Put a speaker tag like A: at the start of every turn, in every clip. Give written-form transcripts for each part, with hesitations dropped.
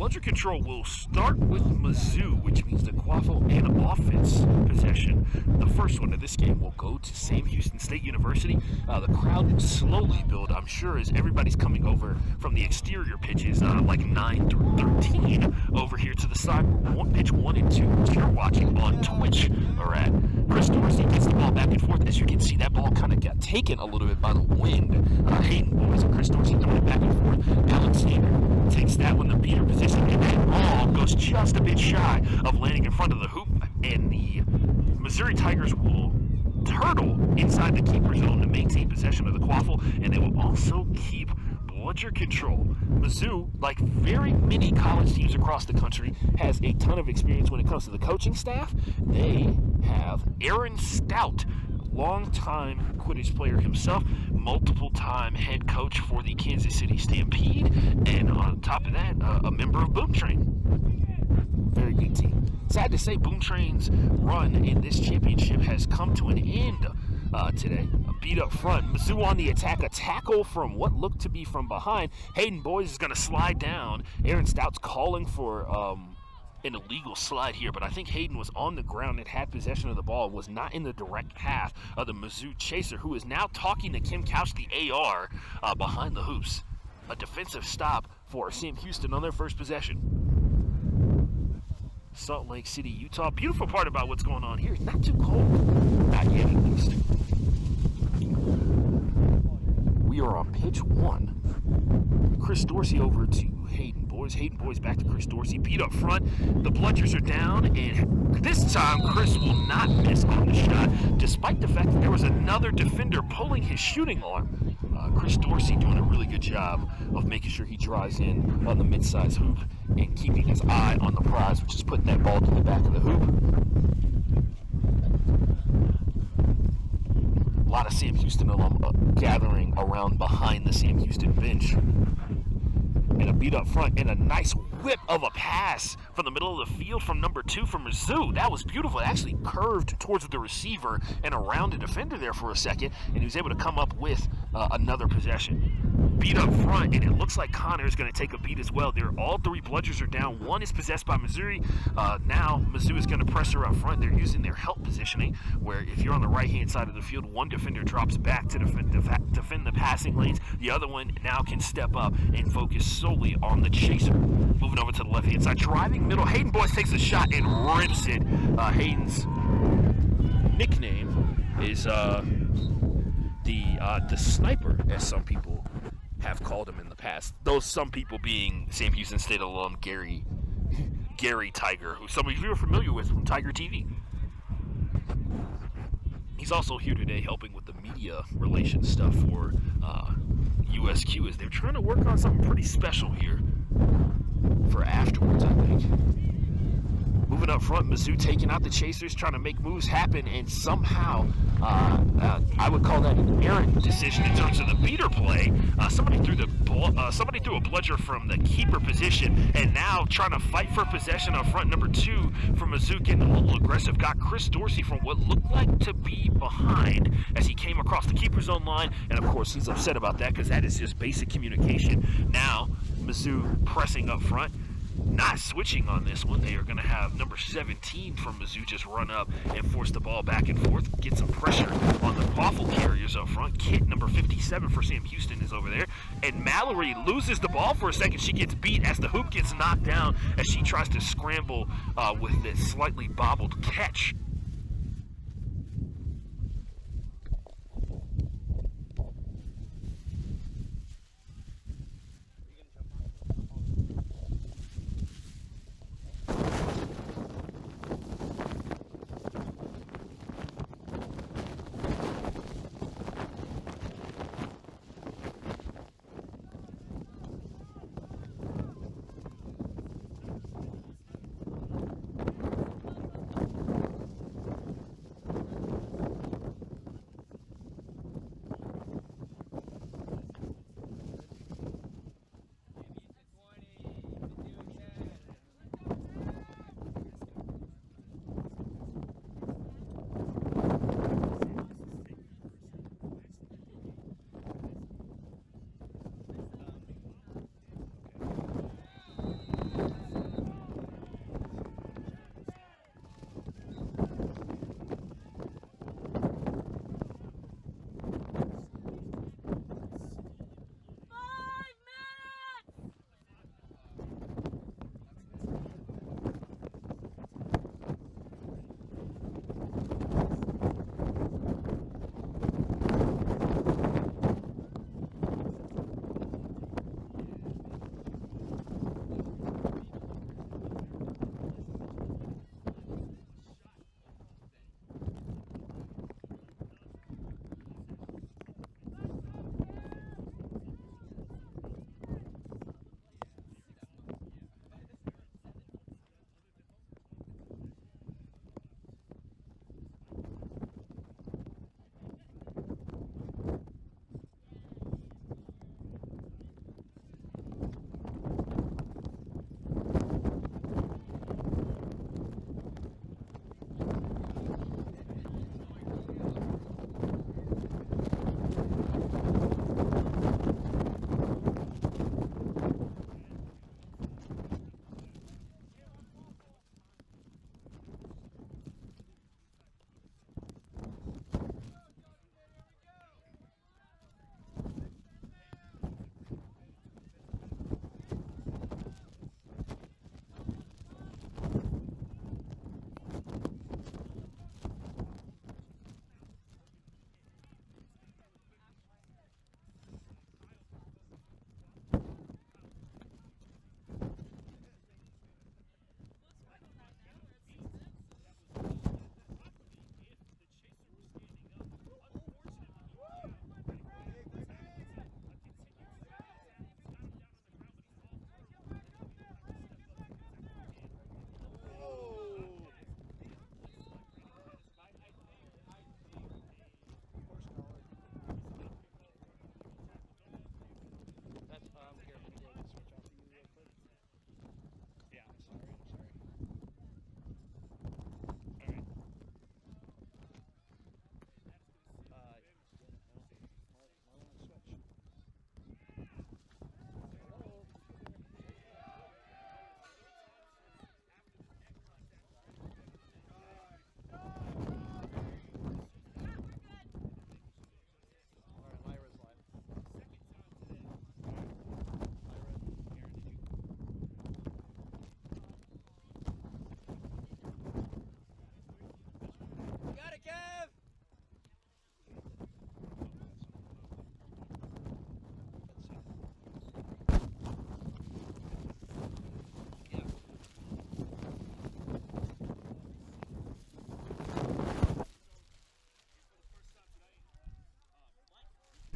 A: Bludger control will start with Mizzou, which means the Quaffle and offense possession. The first one of this game will go to Sam Houston State University. The crowd slowly build, I'm sure, as everybody's coming over from the exterior pitches, like 9 through 13, over here to the side where pitch 1 and 2, which you're watching on Twitch, are at. Chris Dorsey gets the ball back and forth. As you can see, that ball kind of got taken a little bit by the wind. Hayden Boys and Chris Dorsey coming back and forth. Alexander takes that one, the beater position, and that ball goes just a bit shy of landing in front of the hoop, and the Missouri Tigers will turtle inside the keeper zone to maintain possession of the Quaffle, and they will also keep bludger control. Mizzou, like very many college teams across the country, has a ton of experience when it comes to the coaching staff. They have Aaron Stout, longtime Quidditch player himself, multiple-time head coach for the Kansas City Stampede, and on top of that, a member of Boom Train. Very good team. Sad to say, Boom Train's run in this championship has come to an end today. A beat up front. Mizzou on the attack. A tackle from what looked to be from behind. Hayden Boys is going to slide down. Aaron Stout's calling for an illegal slide here, but I think Hayden was on the ground and had possession of the ball, was not in the direct path of the Mizzou chaser, who is now talking to Kim Couch, the AR, behind the hoops. A defensive stop for Sam Houston on their first possession. Salt Lake City, Utah. Beautiful part about what's going on here. It's not too cold. Not yet, at least. We are on pitch 1. Chris Dorsey over to Hayden Boys. Hayden Boys back to Chris Dorsey. Beat up front. The bludgers are down, and this time Chris will not miss on the shot, despite the fact that there was another defender pulling his shooting arm. Chris Dorsey doing a really good job of making sure he drives in on the mid-size hoop and keeping his eye on the prize, which is putting that ball to the back of the hoop. A lot of Sam Houston alum gathering around behind the Sam Houston bench. And a beat up front and a nice whip of a pass from the middle of the field from number 2 from Mizzou. That was beautiful. It actually curved towards the receiver and around the defender there for a second, and he was able to come up with another possession. Beat up front, and it looks like Connor is going to take a beat as well. All 3 bludgers are down. One is possessed by Missouri. Now Mizzou is going to press her up front. They're using their help positioning, where if you're on the right-hand side of the field, one defender drops back to defend the passing lanes. The other one now can step up and focus solely on the chaser. Moving over to the left-hand side, driving middle. Hayden Boys takes a shot and rips it. Hayden's nickname is the sniper, as some people have called him in the past. Those some people being Sam Houston State alum Gary Tiger, who some of you are familiar with from Tiger TV. He's also here today helping with the media relations stuff for USQ, as they're trying to work on something pretty special here for afterwards, I think. Moving up front, Mizzou taking out the chasers, trying to make moves happen, and somehow, I would call that an errant decision in terms of the beater play. Somebody threw a bludger from the keeper position, and now trying to fight for possession up front. Number 2 from Mizzou getting a little aggressive, got Chris Dorsey from what looked like to be behind as he came across the keeper zone line, and of course he's upset about that because that is just basic communication. Now Mizzou pressing up front. Not switching on this one. They are going to have number 17 from Mizzou just run up and force the ball back and forth, get some pressure on the Quaffle carriers up front. Kit, number 57 for Sam Houston, is over there. And Mallory loses the ball for a second. She gets beat as the hoop gets knocked down as she tries to scramble with this slightly bobbled catch.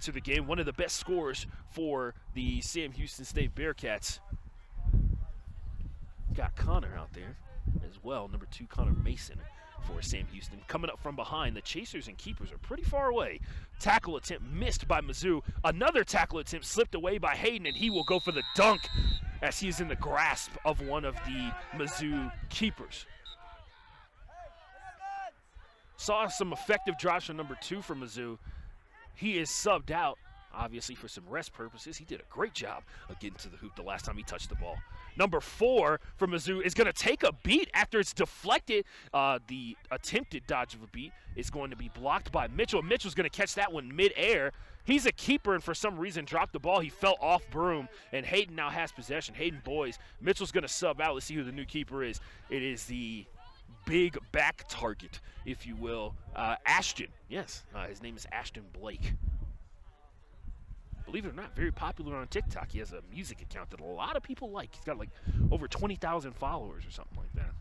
A: to the game. One of the best scorers for the Sam Houston State Bearcats. Got Connor out there as well, number 2, Connor Mason for Sam Houston. Coming up from behind, the chasers and keepers are pretty far away. Tackle attempt missed by Mizzou. Another tackle attempt slipped away by Hayden, and he will go for the dunk as he's in the grasp of one of the Mizzou keepers. Saw some effective drops from number 2 for Mizzou. He is subbed out, obviously for some rest purposes. He did a great job of getting to the hoop the last time he touched the ball. Number 4 for Mizzou is going to take a beat after it's deflected. The attempted dodge of a beat is going to be blocked by Mitchell. Mitchell's going to catch that one mid-air. He's a keeper and for some reason dropped the ball. He fell off broom, and Hayden now has possession. Hayden boys. Mitchell's going to sub out. Let's see who the new keeper is. It is the big back target, if you will, Ashton. Yes, his name is Ashton Blake. Believe it or not, very popular on TikTok. He has a music account that a lot of people like. He's got like over 20,000 followers or something like that.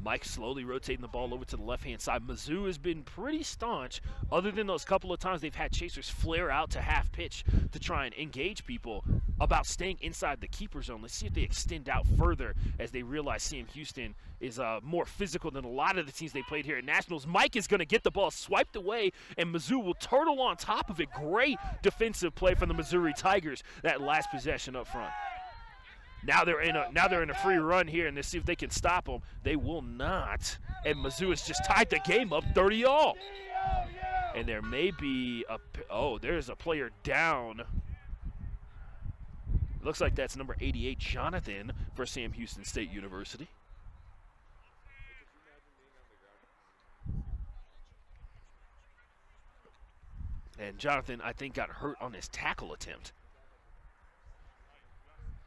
A: Mike slowly rotating the ball over to the left-hand side. Mizzou has been pretty staunch, other than those couple of times they've had chasers flare out to half pitch to try and engage people about staying inside the keeper zone. Let's see if they extend out further as they realize Sam Houston is more physical than a lot of the teams they played here at Nationals. Mike is going to get the ball swiped away, and Mizzou will turtle on top of it. Great defensive play from the Missouri Tigers, that last possession up front. Now they're in a free run here, and let's see if they can stop them. They will not, and Mizzou has just tied the game up 30-all. And there may be there's a player down. Looks like that's number 88, Jonathan, for Sam Houston State University. And Jonathan, I think, got hurt on his tackle attempt.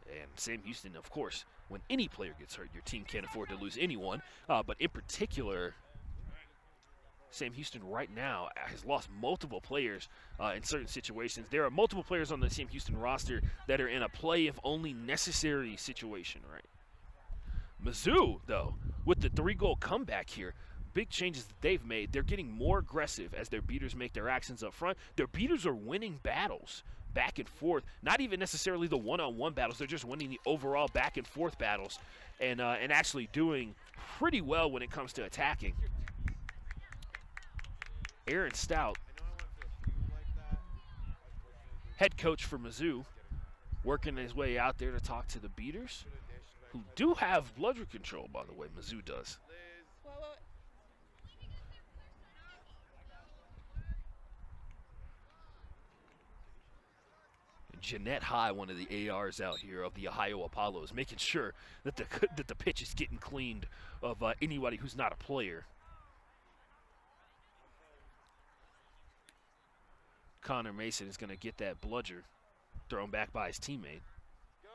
A: And Sam Houston, of course, when any player gets hurt, your team can't afford to lose anyone. But in particular, Sam Houston right now has lost multiple players in certain situations. There are multiple players on the Sam Houston roster that are in a play if only necessary situation, right? Mizzou, though, with the 3-goal comeback here, big changes that they've made. They're getting more aggressive as their beaters make their actions up front. Their beaters are winning battles back and forth, not even necessarily the one-on-one battles. They're just winning the overall back and forth battles and actually doing pretty well when it comes to attacking. Aaron Stout, head coach for Mizzou, working his way out there to talk to the beaters, who do have blood control, by the way. Mizzou does. Jeanette High, one of the ARs out here of the Ohio Apollos, making sure that the pitch is getting cleaned of anybody who's not a player. Connor Mason is going to get that bludger thrown back by his teammate.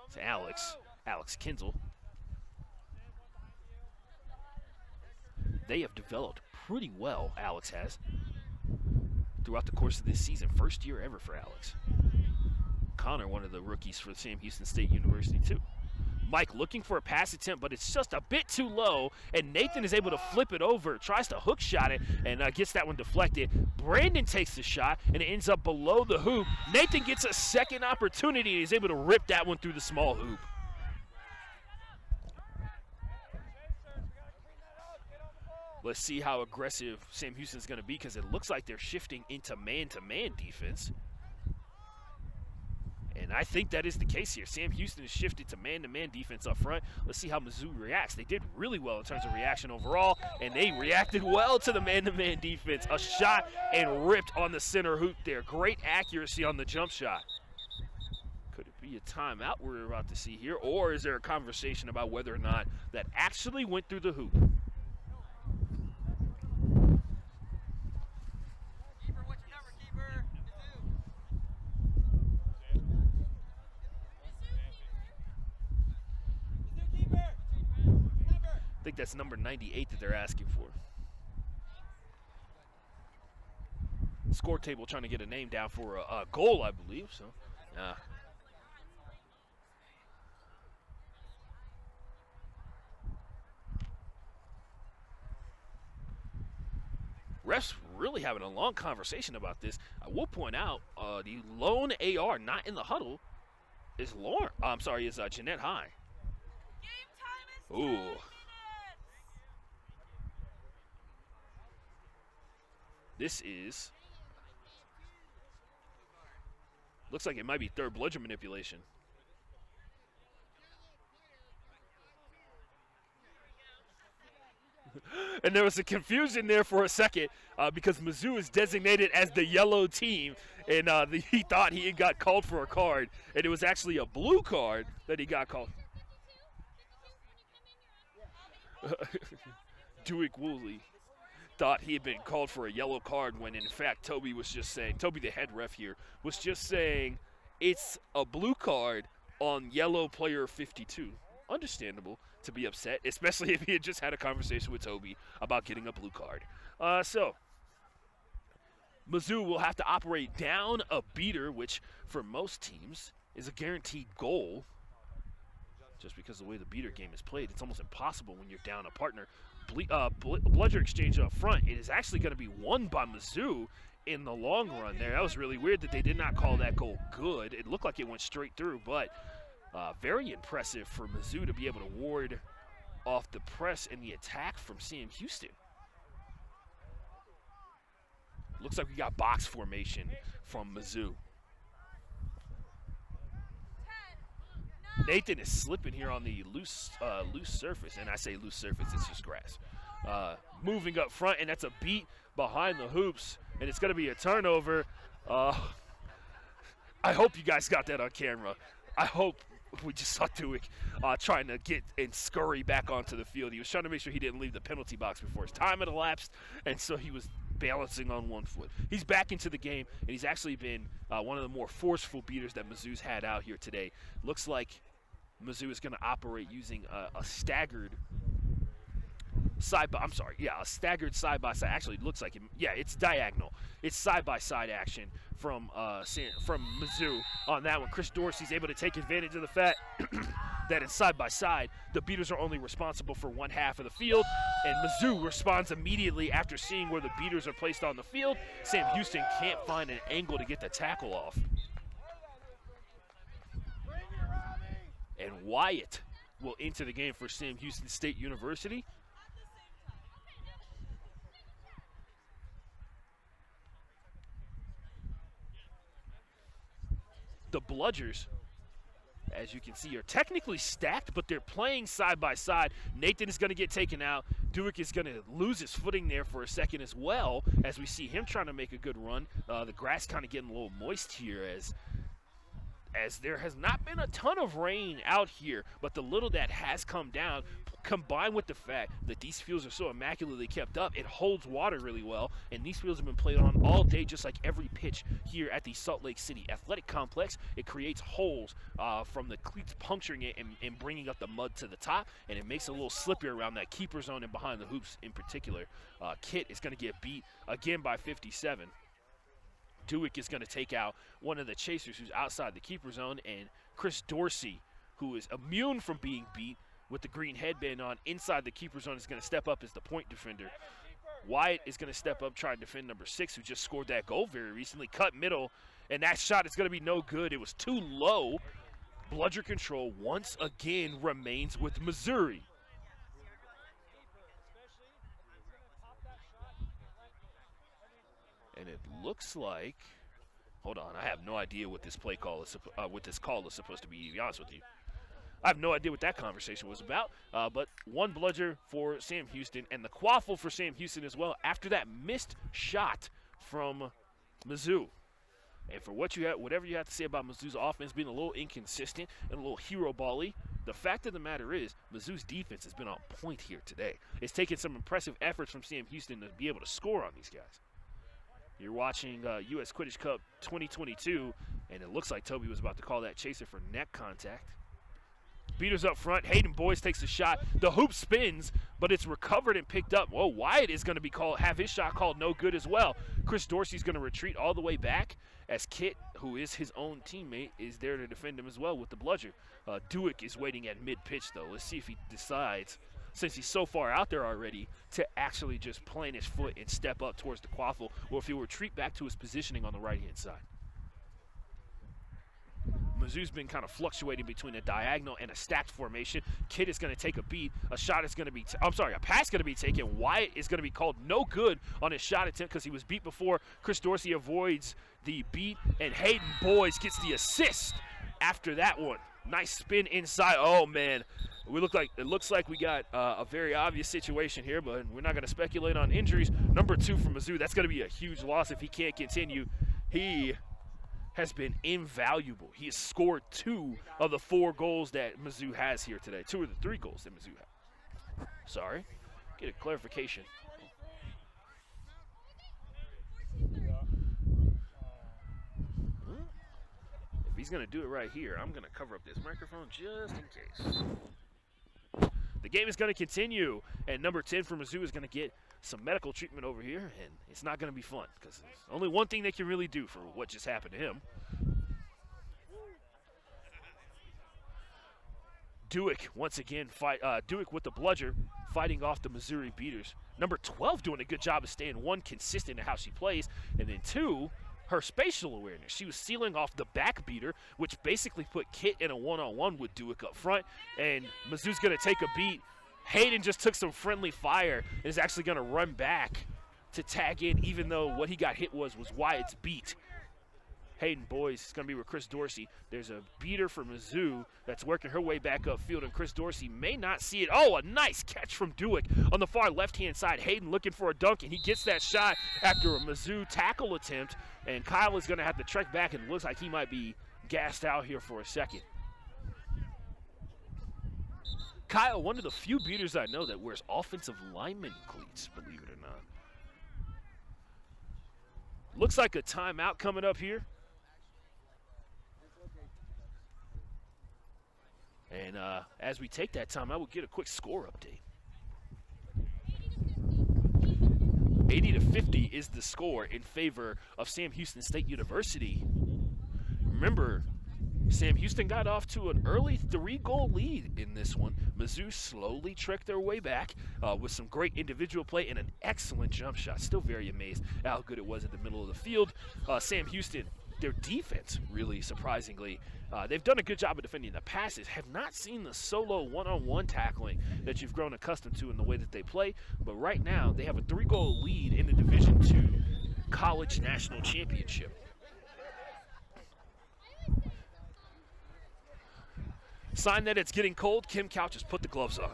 A: It's Alex Kinzel. They have developed pretty well, Alex has, throughout the course of this season. First year ever for Alex. Connor, one of the rookies for Sam Houston State University, too. Mike looking for a pass attempt, but it's just a bit too low, and Nathan is able to flip it over, tries to hook shot it, and gets that one deflected. Brandon takes the shot, and it ends up below the hoop. Nathan gets a second opportunity, and he's able to rip that one through the small hoop. Let's see how aggressive Sam Houston's going to be, because it looks like they're shifting into man-to-man defense. And I think that is the case here. Sam Houston has shifted to man-to-man defense up front. Let's see how Mizzou reacts. They did really well in terms of reaction overall, and they reacted well to the man-to-man defense. A shot and ripped on the center hoop there. Great accuracy on the jump shot. Could it be a timeout we're about to see here, or is there a conversation about whether or not that actually went through the hoop? I think that's number 98 that they're asking for. Score table trying to get a name down for a goal, I believe. So, refs really having a long conversation about this. I will point out the lone AR not in the huddle is Jeanette High.
B: Game time is 10
A: Ooh.
B: minutes.
A: This is, looks like it might be third bludger manipulation. And there was a confusion there for a second because Mizzou is designated as the yellow team, and he thought he got called for a card, and it was actually a blue card that he got called. Dewick Woolley thought he had been called for a yellow card when in fact Toby was just saying, Toby the head ref here, was just saying it's a blue card on yellow player 52. Understandable to be upset, especially if he had just had a conversation with Toby about getting a blue card. So Mizzou will have to operate down a beater, which for most teams is a guaranteed goal. Just because of the way the beater game is played, it's almost impossible when you're down a partner. Bludger exchange up front, it is actually going to be won by Mizzou in the long run there. That was really weird that they did not call that goal good. It looked like it went straight through, but very impressive for Mizzou to be able to ward off the press and the attack from Sam Houston. Looks like we got box formation from Mizzou. Nathan is slipping here on the loose surface, and I say loose surface, it's just grass. Moving up front, and that's a beat behind the hoops, and it's going to be a turnover. I hope you guys got that on camera. I hope we just saw Dewick trying to get and scurry back onto the field. He was trying to make sure he didn't leave the penalty box before his time had elapsed, and so he was balancing on one foot. He's back into the game, and he's actually been one of the more forceful beaters that Mizzou's had out here today. Looks like Mizzou is going to operate using a staggered a staggered side-by-side. Actually, it looks like it. Yeah, it's diagonal. It's side-by-side action from Mizzou on that one. Chris Dorsey's able to take advantage of the fact that in side-by-side, the beaters are only responsible for one half of the field, and Mizzou responds immediately after seeing where the beaters are placed on the field. Sam Houston can't find an angle to get the tackle off. And Wyatt will enter the game for Sam Houston State University. The Bludgers, as you can see, are technically stacked, but they're playing side by side. Nathan is going to get taken out. Dewick is going to lose his footing there for a second as well, as we see him trying to make a good run. The grass kind of getting a little moist here as there has not been a ton of rain out here, but the little that has come down, combined with the fact that these fields are so immaculately kept up, it holds water really well, and these fields have been played on all day, just like every pitch here at the Salt Lake City Athletic Complex. It creates holes from the cleats puncturing it and bringing up the mud to the top, and it makes it a little slippier around that keeper zone and behind the hoops in particular. Kit is going to get beat again by 57. Dewick is going to take out one of the chasers who's outside the keeper zone, and Chris Dorsey, who is immune from being beat with the green headband on inside the keeper zone, is going to step up as the point defender. Wyatt is going to step up, try and defend number 6, who just scored that goal very recently. Cut middle, and that shot is going to be no good. It was too low. Bludger control once again remains with Missouri. And it looks like, hold on, I have no idea what this play call is, what this call is supposed to be, to be honest with you. I have no idea what that conversation was about, but one bludger for Sam Houston, and the quaffle for Sam Houston as well after that missed shot from Mizzou. And for whatever you have to say about Mizzou's offense being a little inconsistent and a little hero ball-y, the fact of the matter is Mizzou's defense has been on point here today. It's taken some impressive efforts from Sam Houston to be able to score on these guys. You're watching US Quidditch Cup 2022, and it looks like Toby was about to call that chaser for neck contact. Beaters up front. Hayden Boyce takes a shot. The hoop spins, but it's recovered and picked up. Whoa, Wyatt is going to have his shot called no good as well. Chris Dorsey's going to retreat all the way back as Kit, who is his own teammate, is there to defend him as well with the bludger. Dewick is waiting at mid-pitch, though. Let's see if he decides since he's so far out there already, to actually just plant his foot and step up towards the quaffle, or if he will retreat back to his positioning on the right-hand side. Mizzou's been kind of fluctuating between a diagonal and a stacked formation. Kidd is going to take a beat. A shot is going to be, a pass going to be taken. Wyatt is going to be called no good on his shot attempt because he was beat before. Chris Dorsey avoids the beat, and Hayden Boyes gets the assist after that one. Nice spin inside. Oh, man. It looks like we got a very obvious situation here, but we're not going to speculate on injuries. Number 2 for Mizzou. That's going to be a huge loss if he can't continue. He has been invaluable. He has scored 2 of the 4 goals that Mizzou has here today. 2 of the 3 goals that Mizzou has. Sorry. Get a clarification. If he's going to do it right here, I'm going to cover up this microphone just in case. The game is going to continue, and number 10 for Mizzou is going to get some medical treatment over here, and it's not going to be fun because there's only one thing they can really do for what just happened to him. Dewick once again Dewick with the bludger, fighting off the Missouri beaters. Number 12 doing a good job of staying, 1, consistent in how she plays, and then 2, her spatial awareness. She was sealing off the back beater, which basically put Kit in a one-on-one with Dewick up front, and Mizzou's going to take a beat. Hayden just took some friendly fire and is actually going to run back to tag in, even though what he got hit was Wyatt's beat. Hayden Boyes is going to be with Chris Dorsey. There's a beater for Mizzou that's working her way back upfield, and Chris Dorsey may not see it. Oh, a nice catch from Dewick on the far left-hand side. Hayden looking for a dunk, and he gets that shot after a Mizzou tackle attempt, and Kyle is going to have to trek back, and it looks like he might be gassed out here for a second. Kyle, one of the few beaters I know that wears offensive lineman cleats, believe it or not. Looks like a timeout coming up here. And as we take that timeout, we'll get a quick score update. 80-50 is the score in favor of Sam Houston State University. Remember, Sam Houston got off to an early 3-goal lead in this one. Mizzou slowly trekked their way back with some great individual play and an excellent jump shot. Still very amazed at how good it was at the middle of the field. Sam Houston, their defense, really surprisingly, they've done a good job of defending the passes. Have not seen the solo one-on-one tackling that you've grown accustomed to in the way that they play. But right now, they have a 3-goal lead in the Division II College National Championship. Sign that it's getting cold. Kim Couch has put the gloves on.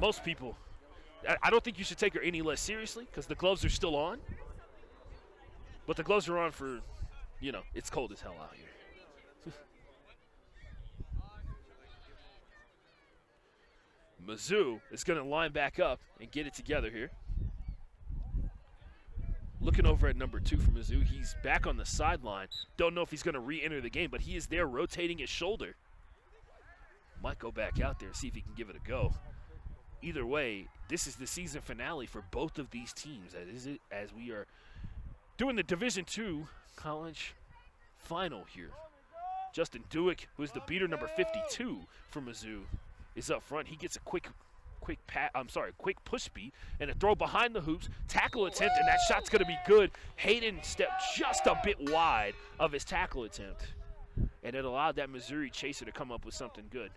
A: Most people, I don't think you should take her any less seriously because the gloves are still on. But the gloves are on for, it's cold as hell out here. Mizzou is going to line back up and get it together here. Looking over at number 2 for Mizzou, he's back on the sideline. Don't know if he's going to re-enter the game, but he is there rotating his shoulder. Might go back out there and see if he can give it a go. Either way, this is the season finale for both of these teams as we are doing the Division II college final here. Justin Dewick, who's the beater number 52 for Mizzou, is up front. He gets a quick push beat and a throw behind the hoops, tackle attempt, and that shot's going to be good. Hayden stepped just a bit wide of his tackle attempt, and it allowed that Missouri chaser to come up with something good.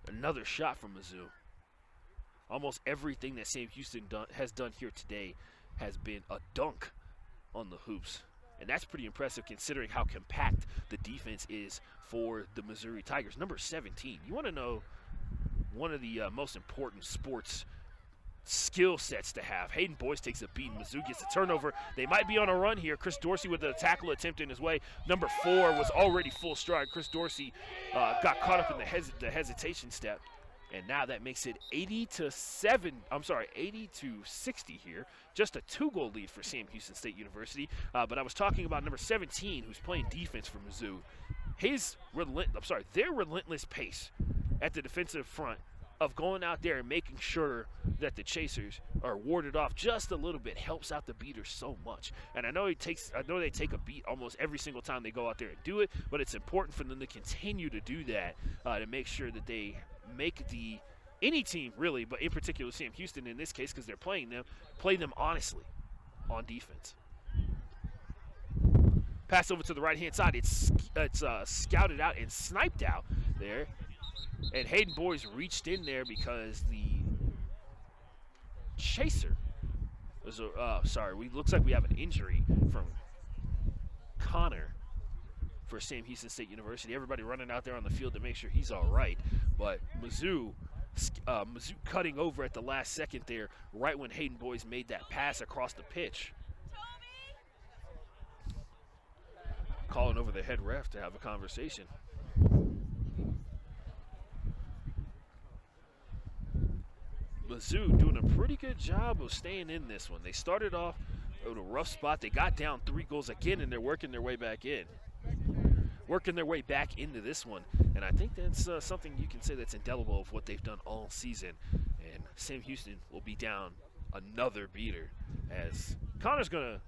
A: Another shot from Mizzou. Almost everything that Sam Houston has done here today has been a dunk on the hoops. And that's pretty impressive considering how compact the defense is for the Missouri Tigers. Number 17, you want to know one of the most important sports skill sets to have. Hayden Boyes takes a beat. Mizzou gets a turnover. They might be on a run here. Chris Dorsey with a tackle attempt in his way. Number 4 was already full stride. Chris Dorsey got caught up in the hesitation step. And now that makes it 80-60 here. Just a 2-goal lead for Sam Houston State University. But I was talking about number 17, who's playing defense for Mizzou. Their relentless pace at the defensive front of going out there and making sure that the chasers are warded off just a little bit helps out the beaters so much. And I know they take a beat almost every single time they go out there and do it, but it's important for them to continue to do that to make sure that they make any team really, but in particular Sam Houston in this case because they're playing them, play them honestly on defense. Pass over to the right-hand side. It's scouted out and sniped out there. And Hayden Boys reached in there because the chaser was looks like we have an injury from Connor for Sam Houston State University. Everybody running out there on the field to make sure he's all right. But Mizzou cutting over at the last second there, right when Hayden Boys made that pass across the pitch. Calling over the head ref to have a conversation. Mizzou doing a pretty good job of staying in this one. They started off at a rough spot. They got down 3 goals again, and they're working their way back in. Working their way back into this one. And I think that's something you can say that's indelible of what they've done all season. And Sam Houston will be down another beater as Connor's going to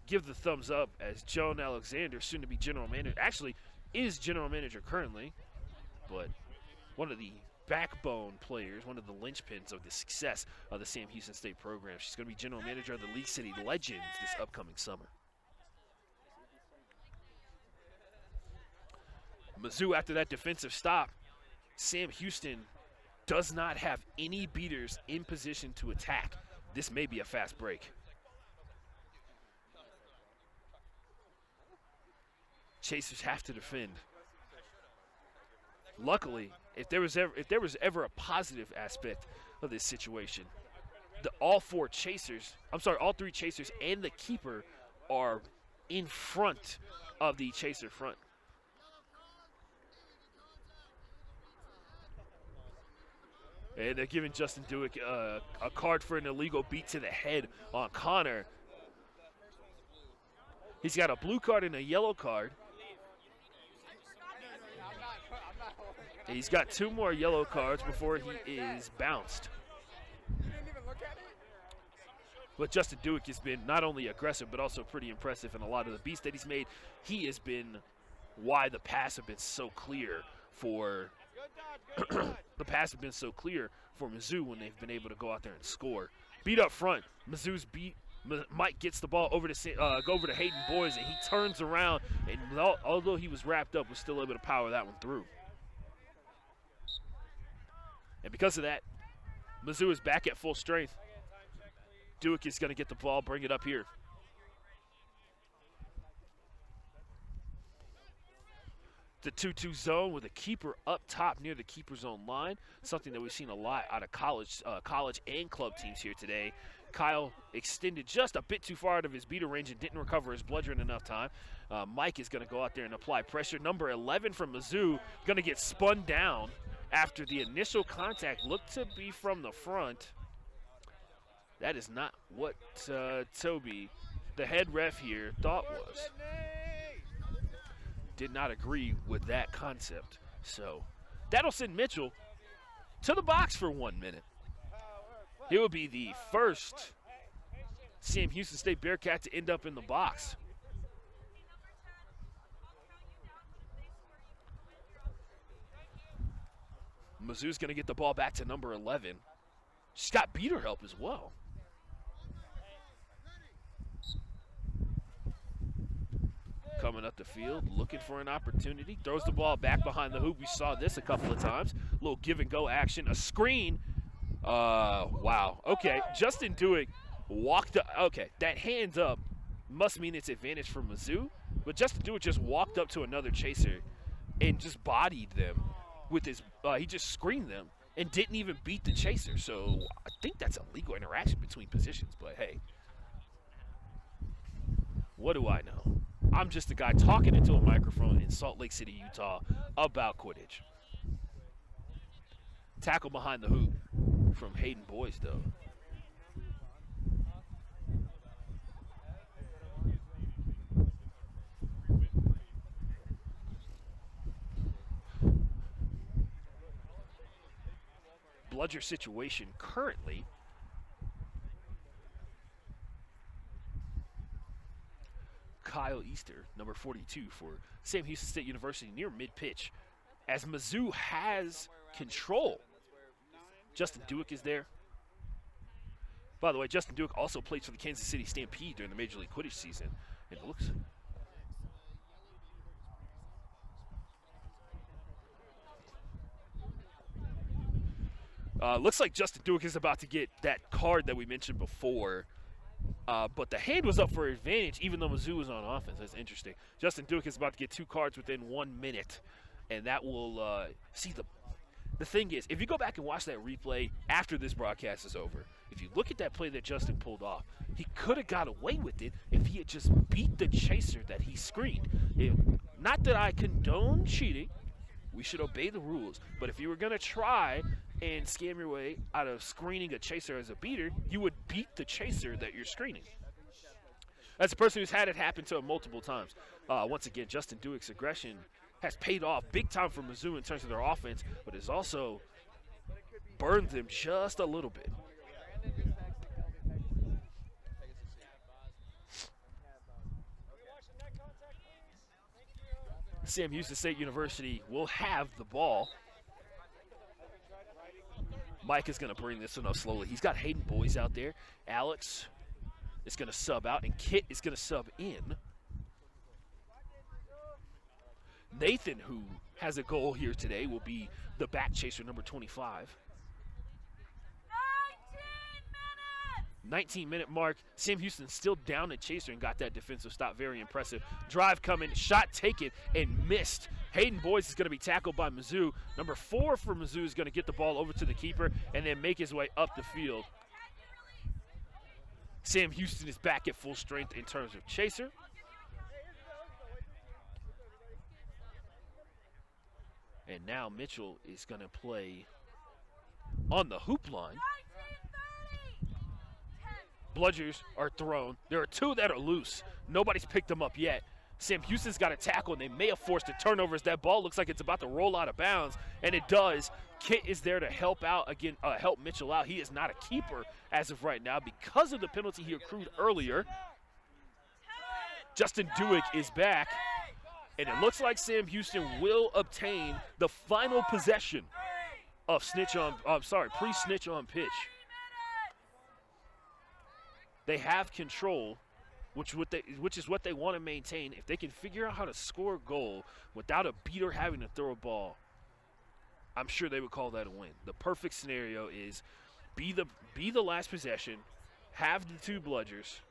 A: give the thumbs up as Joan Alexander, soon to be general manager, actually is general manager currently, but one of the backbone players, one of the linchpins of the success of the Sam Houston State program. She's going to be general manager of the League City Legends this upcoming summer. Mizzou, after that defensive stop, Sam Houston does not have any beaters in position to attack. This may be a fast break. Chasers have to defend. Luckily, if there was ever a positive aspect of this situation, all 3 chasers and the keeper are in front of the chaser front. And they're giving Justin Dewick a card for an illegal beat to the head on Connor. He's got a blue card and a yellow card. He's got 2 more yellow cards before he is bounced. But Justin Dewick has been not only aggressive but also pretty impressive in a lot of the beats that he's made. He has been why the pass have been so clear for Mizzou when they've been able to go out there and score. Beat up front. Mizzou's beat. Mike gets the ball over to Hayden Boys, and he turns around, and although he was wrapped up, was still able to power that one through. And because of that, Mizzou is back at full strength. Dewick is going to get the ball, bring it up here. The 2-2 zone with a keeper up top near the keeper zone line, something that we've seen a lot out of college and club teams here today. Kyle extended just a bit too far out of his beater range and didn't recover his bludger in enough time. Mike is going to go out there and apply pressure. Number 11 from Mizzou going to get spun down after the initial contact looked to be from the front. That is not what Toby, the head ref here, thought was. Did not agree with that concept. So that'll send Mitchell to the box for 1 minute. He will be the first Sam Houston State Bearcat to end up in the box. Mizzou's going to get the ball back to number 11. She's got beater help as well. Coming up the field, looking for an opportunity. Throws the ball back behind the hoop. We saw this a couple of times. A little give-and-go action. A screen. Wow. Okay, Justin Dewick walked up. Okay, that hands up must mean it's advantage for Mizzou. But Justin Dewick just walked up to another chaser and just bodied them with his he just screened them and didn't even beat the chaser. So I think that's a legal interaction between positions. But, hey, what do I know? I'm just a guy talking into a microphone in Salt Lake City, Utah about Quidditch. Tackle behind the hoop from Hayden Boys, though. bludger situation currently. Kyle Easter, number 42 for Sam Houston State University, near mid-pitch, as Mizzou has control. Justin Dewick is there. By the way, Justin Dewick also plays for the Kansas City Stampede during the Major League Quidditch season. And it looks... looks like Justin Dewick is about to get that card that we mentioned before. But the hand was up for advantage, even though Mizzou was on offense. That's interesting. Justin Dewick is about to get 2 cards within 1 minute. And that will see the thing is, if you go back and watch that replay after this broadcast is over, if you look at that play that Justin pulled off, he could have got away with it if he had just beat the chaser that he screened. Not that I condone cheating. We should obey the rules. But if you were going to try and scam your way out of screening a chaser as a beater, you would beat the chaser that you're screening. As a person who's had it happen to him multiple times. Once again, Justin Dewick's aggression has paid off big time for Mizzou in terms of their offense, but has also burned them just a little bit. Sam Houston State University will have the ball. Mike is going to bring this one up slowly. He's got Hayden Boyes out there. Alex is going to sub out, and Kit is going to sub in. Nathan, who has a goal here today, will be the back chaser, number 25. 19-minute mark. Sam Houston still down at chaser and got that defensive stop. Very impressive. Drive coming, shot taken, and missed. Hayden Boyes is going to be tackled by Mizzou. Number 4 for Mizzou is going to get the ball over to the keeper and then make his way up the field. Sam Houston is back at full strength in terms of chaser. And now Mitchell is going to play on the hoop line. Bludgers are thrown. There are 2 that are loose. Nobody's picked them up yet. Sam Houston's got a tackle, and they may have forced a turnover as that ball looks like it's about to roll out of bounds, and it does. Kit is there to help out again, help Mitchell out. He is not a keeper as of right now because of the penalty he accrued earlier. Justin Dewick is back, and it looks like Sam Houston will obtain the final possession of pre-snitch on pitch. They have control, which is what they want to maintain. If they can figure out how to score a goal without a beater having to throw a ball, I'm sure they would call that a win. The perfect scenario is be the last possession, have the 2 bludgers,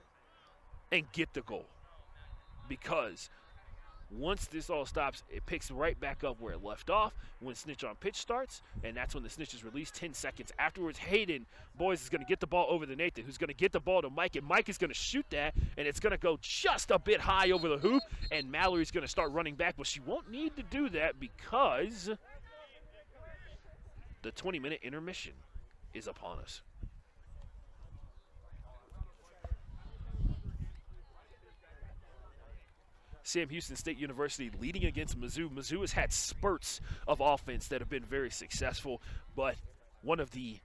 A: and get the goal. Because once this all stops, it picks right back up where it left off when snitch on pitch starts, and that's when the snitch is released 10 seconds. Afterwards, Hayden Boyes is going to get the ball over to Nathan, who's going to get the ball to Mike, and Mike is going to shoot that, and it's going to go just a bit high over the hoop, and Mallory's going to start running back, but she won't need to do that because the 20-minute intermission is upon us. Sam Houston State University leading against Mizzou. Mizzou has had spurts of offense that have been very successful, but one of the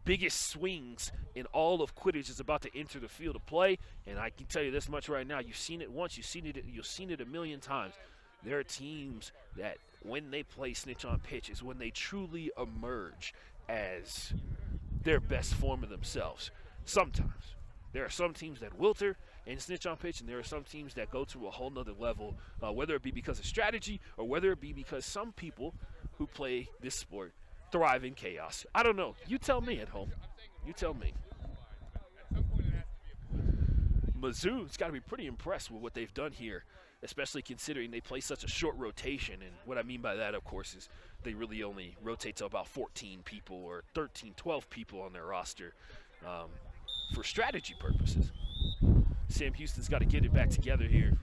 A: biggest swings in all of Quidditch is about to enter the field of play, and I can tell you this much right now. You've seen it once, you've seen it a million times. There are teams that when they play snitch on pitch is when they truly emerge as their best form of themselves. Sometimes. There are some teams that wilter and snitch on pitch, and there are some teams that go to a whole nother level, whether it be because of strategy or whether it be because some people who play this sport thrive in chaos. I don't know. You tell me at home. You tell me. Mizzou's got to be pretty impressed with what they've done here, especially considering they play such a short rotation. And what I mean by that, of course, is they really only rotate to about 14 people or 13, 12 people on their roster. For strategy purposes. Sam Houston's got to get it back together here.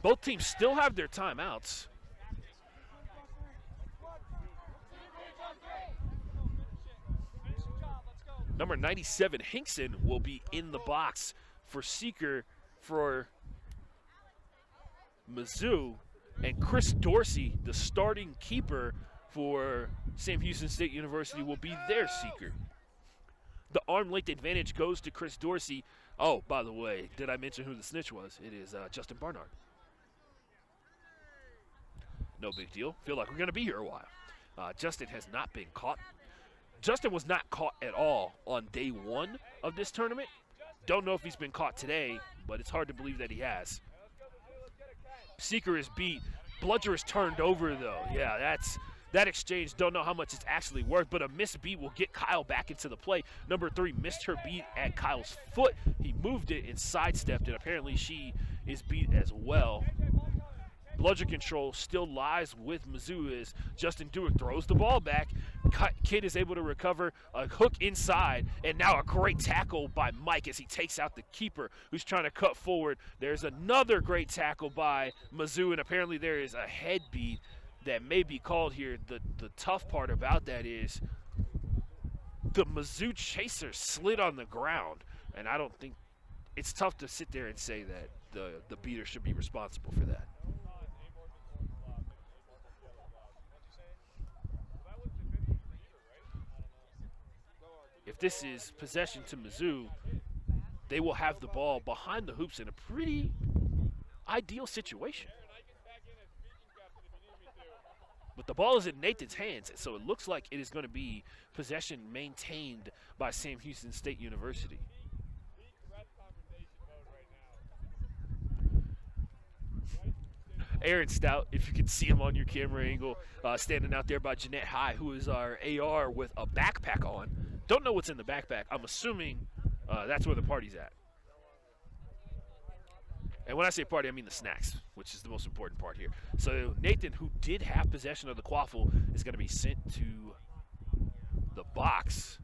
A: Both teams still have their timeouts. Number 97, Hinkson, will be in the box for Seeker for Mizzou. And Chris Dorsey, the starting keeper for Sam Houston State University will be their seeker. The arm length advantage goes to Chris Dorsey. Oh, by the way, did I mention who the snitch was? It is Justin Barnard. No big deal. Feel like we're going to be here a while. Justin has not been caught. Justin was not caught at all on day one of this tournament. Don't know if he's been caught today, but it's hard to believe that he has. Seeker is beat. Bludger is turned over, though. Yeah, that exchange, don't know how much it's actually worth, but a missed beat will get Kyle back into the play. Number 3 missed her beat at Kyle's foot. He moved it and sidestepped it. Apparently she is beat as well. Bludger control still lies with Mizzou as Justin Dewick throws the ball back. Kid is able to recover a hook inside, and now a great tackle by Mike as he takes out the keeper who's trying to cut forward. There's another great tackle by Mizzou, and apparently there is a head beat that may be called here. The tough part about that is the Mizzou chaser slid on the ground, and I don't think it's tough to sit there and say that the beater should be responsible for that. If this is possession to Mizzou, they will have the ball behind the hoops in a pretty ideal situation. But the ball is in Nathan's hands, so it looks like it is going to be possession maintained by Sam Houston State University. Aaron Stout, if you can see him on your camera angle, standing out there by Jeanette High, who is our AR with a backpack on. Don't know what's in the backpack. I'm assuming that's where the party's at. And when I say party, I mean the snacks, which is the most important part here. So Nathan, who did have possession of the quaffle, is going to be sent to the box,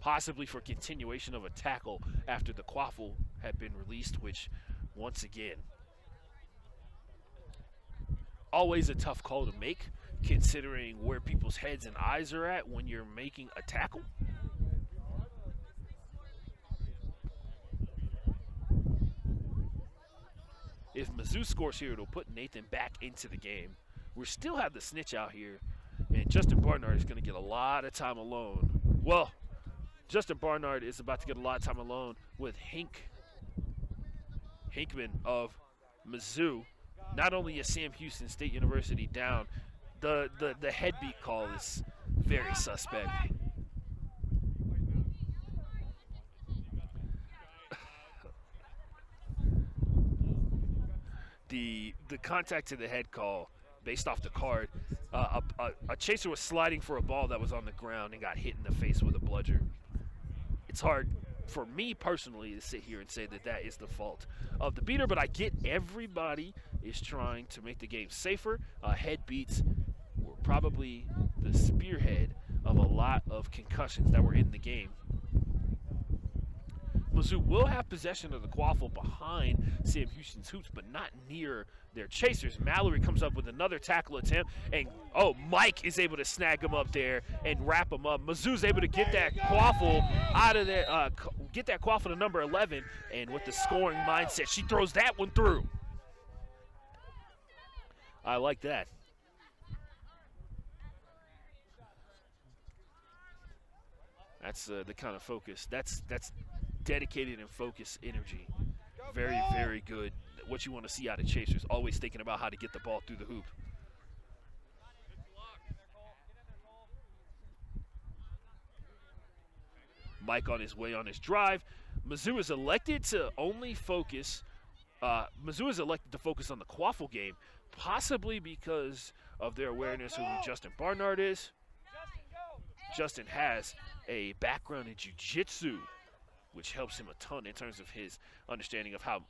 A: possibly for continuation of a tackle after the quaffle had been released, which, once again, always a tough call to make, considering where people's heads and eyes are at when you're making a tackle. If Mizzou scores here, it'll put Nathan back into the game. We still have the snitch out here, and Justin Barnard is going to get a lot of time alone. Well, Justin Barnard is about to get a lot of time alone with Hinkman of Mizzou. Not only is Sam Houston State University down, the head beat call is very suspect. The contact to the head call, based off the card, a chaser was sliding for a ball that was on the ground and got hit in the face with a bludger. It's hard for me personally to sit here and say that that is the fault of the beater, but I get everybody is trying to make the game safer. Head beats were probably the spearhead of a lot of concussions that were in the game. Mizzou will have possession of the quaffle behind Sam Houston's hoops, but not near their chasers. Mallory comes up with another tackle attempt, and Mike is able to snag him up there and wrap him up. Mizzou's able to get that quaffle out of there, get that quaffle to number 11, and with the scoring mindset, she throws that one through. I like that. That's the kind of focus. That's dedicated and focused energy. Very, very good. What you want to see out of chasers. Always thinking about how to get the ball through the hoop. Mike on his way on his drive. Mizzou is elected to only focus. Mizzou is elected to focus on the quaffle game, possibly because of their awareness of who Justin Barnard is. Justin has a background in jiu-jitsu, which helps him a ton in terms of his understanding of how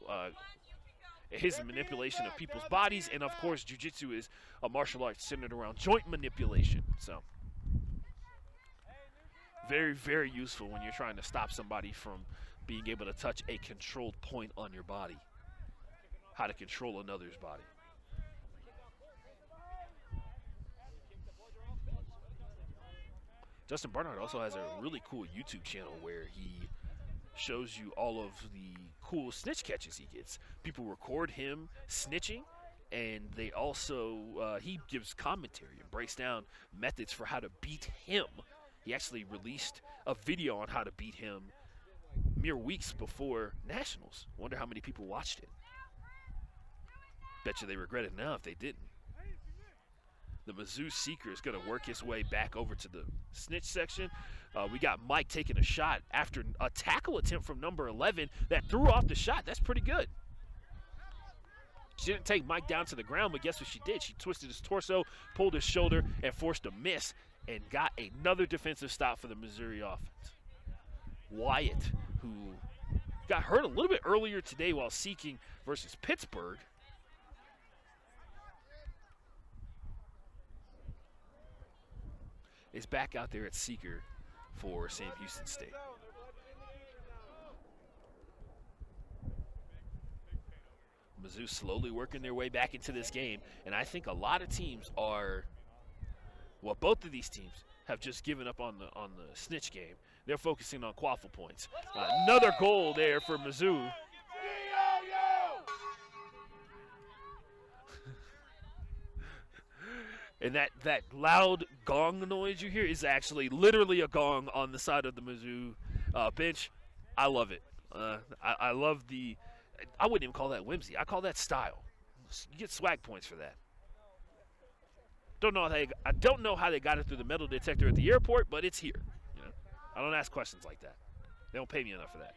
A: his manipulation of people's bodies. And, of course, jiu-jitsu is a martial art centered around joint manipulation. So very, very useful when you're trying to stop somebody from being able to touch a controlled point on your body, how to control another's body. Justin Barnard also has a really cool YouTube channel where he shows you all of the cool snitch catches he gets. People record him snitching, and they also he gives commentary and breaks down methods for how to beat him. He actually released a video on how to beat him mere weeks before Nationals. Wonder how many people watched it. Bet you they regret it now if they didn't. The Mizzou Seeker is going to work his way back over to the snitch section. We got Mike taking a shot after a tackle attempt from number 11 that threw off the shot. That's pretty good. She didn't take Mike down to the ground, but guess what she did? She twisted his torso, pulled his shoulder, and forced a miss, and got another defensive stop for the Missouri offense. Wyatt, who got hurt a little bit earlier today while seeking versus Pittsburgh, is back out there at seeker for Sam Houston State. Mizzou slowly working their way back into this game, and I think a lot of teams are, well, both of these teams have just given up on the snitch game. They're focusing on quaffle points. Another goal there for Mizzou. And that loud gong noise you hear is actually literally a gong on the side of the Mizzou bench. I love it. I love the – I wouldn't even call that whimsy. I call that style. You get swag points for that. I don't know how they got it through the metal detector at the airport, but it's here. You know? I don't ask questions like that. They don't pay me enough for that.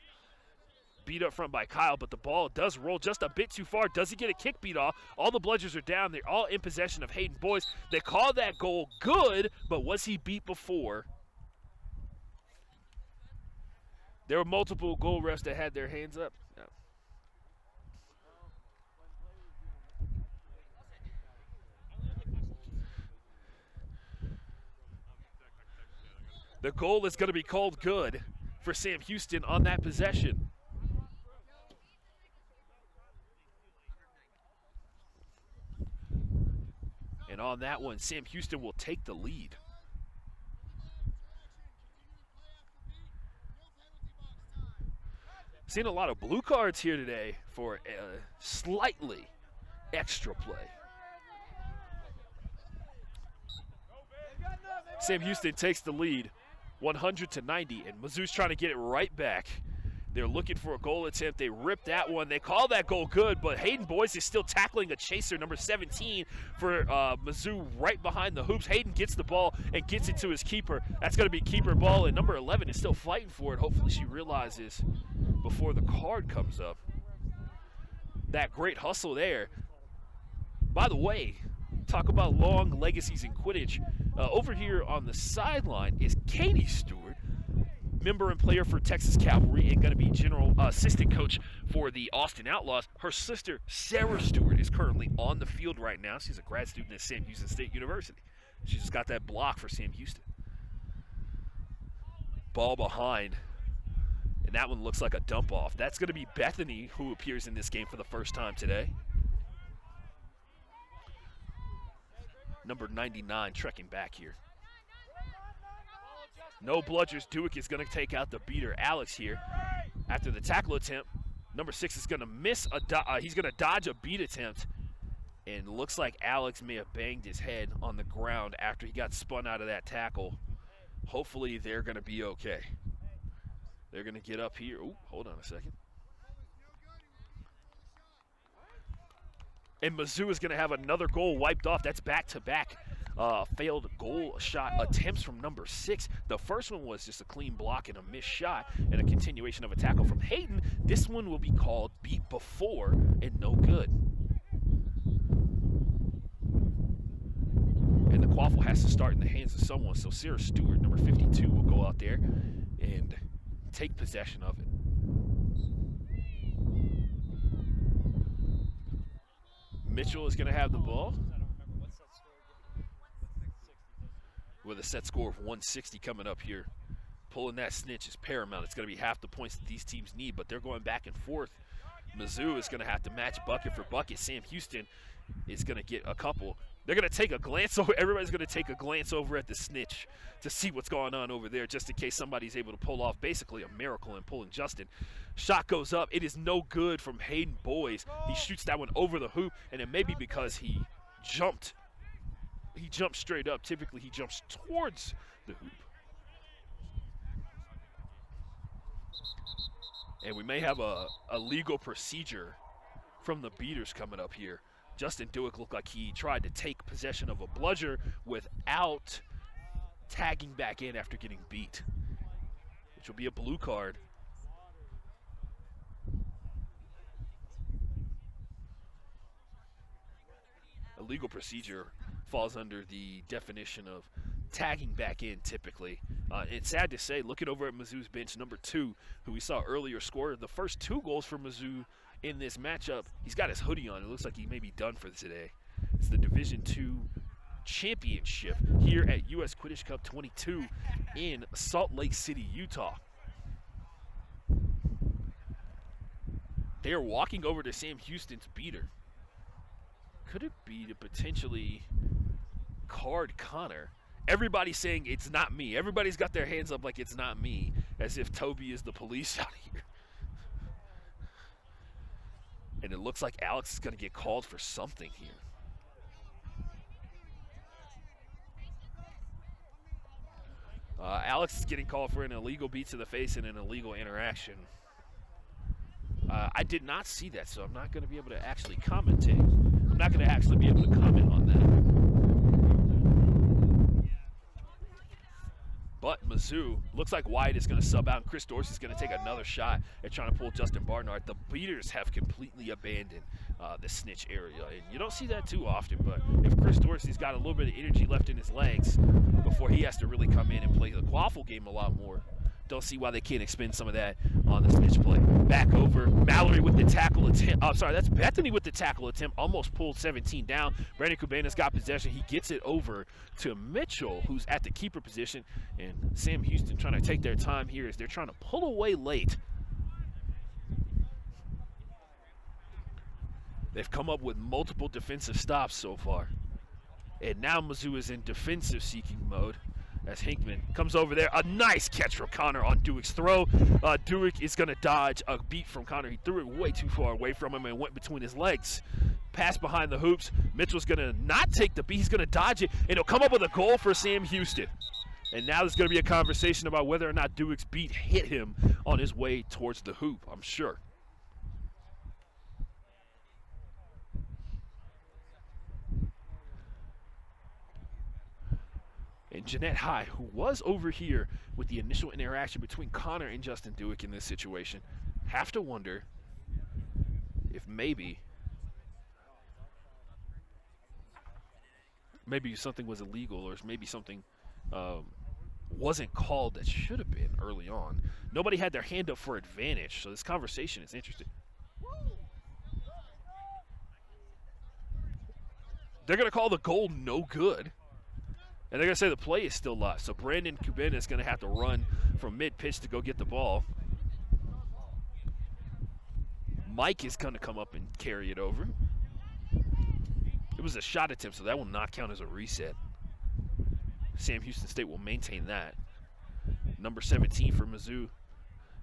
A: Beat up front by Kyle, but the ball does roll just a bit too far. Does he get a kick beat off? All the Bludgers are down. They're all in possession of Hayden Boyce. They call that goal good, but was he beat before? There were multiple goal refs that had their hands up. No. The goal is going to be called good for Sam Houston on that possession. And on that one, Sam Houston will take the lead. Seen a lot of blue cards here today for slightly extra play. Sam Houston takes the lead 100-90, and Mizzou's trying to get it right back. They're looking for a goal attempt. They rip that one. They call that goal good, but Hayden Boyce is still tackling a chaser, number 17, for Mizzou right behind the hoops. Hayden gets the ball and gets it to his keeper. That's going to be keeper ball, and number 11 is still fighting for it. Hopefully she realizes before the card comes up. That great hustle there. By the way, talk about long legacies in Quidditch. Over here on the sideline is Katie Stewart, member and player for Texas Cavalry and going to be general assistant coach for the Austin Outlaws. Her sister, Sarah Stewart, is currently on the field right now. She's a grad student at Sam Houston State University. She just got that block for Sam Houston. Ball behind, and that one looks like a dump off. That's going to be Bethany, who appears in this game for the first time today. Number 99 trekking back here. No Bludgers. Dewick is going to take out the beater, Alex, here. After the tackle attempt, number 6 is going to miss he's going to dodge a beat attempt. And looks like Alex may have banged his head on the ground after he got spun out of that tackle. Hopefully they're going to be okay. They're going to get up here. Ooh, hold on a second. And Mizzou is going to have another goal wiped off. That's back-to-back failed goal shot attempts from number 6. The first one was just a clean block and a missed shot and a continuation of a tackle from Hayden. This one will be called beat before and no good. And the quaffle has to start in the hands of someone. So Sarah Stewart, number 52, will go out there and take possession of it. Mitchell is going to have the ball with a set score of 160 coming up here. Pulling that snitch is paramount. It's going to be half the points that these teams need, but they're going back and forth. Mizzou is going to have to match bucket for bucket. Sam Houston is going to get a couple. They're going to take a glance over. Everybody's going to take a glance over at the snitch to see what's going on over there, just in case somebody's able to pull off basically a miracle in pulling Justin. Shot goes up. It is no good from Hayden Boys. He shoots that one over the hoop, and it may be because he jumped. He jumped straight up. Typically, he jumps towards the hoop. And we may have a legal procedure from the beaters coming up here. Justin Dewick looked like he tried to take possession of a bludger without tagging back in after getting beat, which will be a blue card. A legal procedure falls under the definition of tagging back in typically. It's sad to say, looking over at Mizzou's bench, number 2, who we saw earlier score the first 2 goals for Mizzou in this matchup. He's got his hoodie on. It looks like he may be done for today. It's the Division II championship here at US Quidditch Cup 22 in Salt Lake City, Utah. They are walking over to Sam Houston's beater. Could it be to potentially card Connor? Everybody's saying it's not me. Everybody's got their hands up like it's not me, as if Toby is the police out here. And it looks like Alex is going to get called for something here. Alex is getting called for an illegal beat to the face and an illegal interaction. I did not see that, so I'm not going to be able to actually commentate. I'm not going to actually be able to comment on that. But Mizzou, looks like Wyatt is going to sub out, and Chris Dorsey is going to take another shot at trying to pull Justin Barnard. The beaters have completely abandoned the snitch area, and you don't see that too often, but if Chris Dorsey's got a little bit of energy left in his legs before he has to really come in and play the quaffle game a lot more, don't see why they can't expend some of that on the snitch play. Back over, Mallory with the tackle attempt. Oh, sorry, that's Bethany with the tackle attempt. Almost pulled 17 down. Brandon Kubanis got possession. He gets it over to Mitchell, who's at the keeper position. And Sam Houston trying to take their time here as they're trying to pull away late. They've come up with multiple defensive stops so far. And now Mizzou is in defensive seeking mode, as Hinkman comes over there. A nice catch from Connor on Dewick's throw. Dewick is going to dodge a beat from Connor. He threw it way too far away from him and went between his legs. Pass behind the hoops. Mitchell's going to not take the beat. He's going to dodge it, and he'll come up with a goal for Sam Houston. And now there's going to be a conversation about whether or not Dewick's beat hit him on his way towards the hoop, I'm sure. And Jeanette High, who was over here with the initial interaction between Connor and Justin Dewick in this situation, have to wonder if maybe something was illegal, or maybe something wasn't called that should have been early on. Nobody had their hand up for advantage, so this conversation is interesting. They're going to call the goal no good. And they're going to say the play is still live. So Brandon Kubin is going to have to run from mid-pitch to go get the ball. Mike is going to come up and carry it over. It was a shot attempt, so that will not count as a reset. Sam Houston State will maintain that. Number 17 for Mizzou,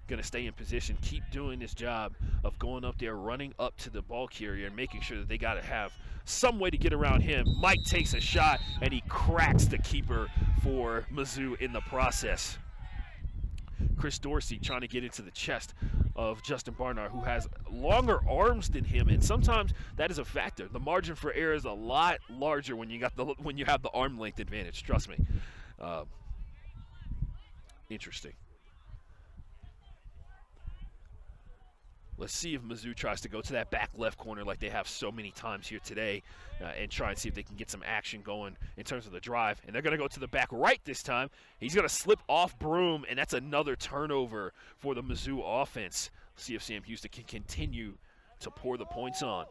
A: going to stay in position, keep doing this job of going up there, running up to the ball carrier and making sure that they got to have some way to get around him. Mike takes a shot, and he cracks the keeper for Mizzou in the process. Chris Dorsey trying to get into the chest of Justin Barnard, who has longer arms than him, and sometimes that is a factor. The margin for error is a lot larger when you have the arm length advantage. Trust me. Interesting. Let's see if Mizzou tries to go to that back left corner like they have so many times here today and try and see if they can get some action going in terms of the drive. And they're going to go to the back right this time. He's going to slip off Broom, and that's another turnover for the Mizzou offense. Let's see if Sam Houston can continue to pour the points on.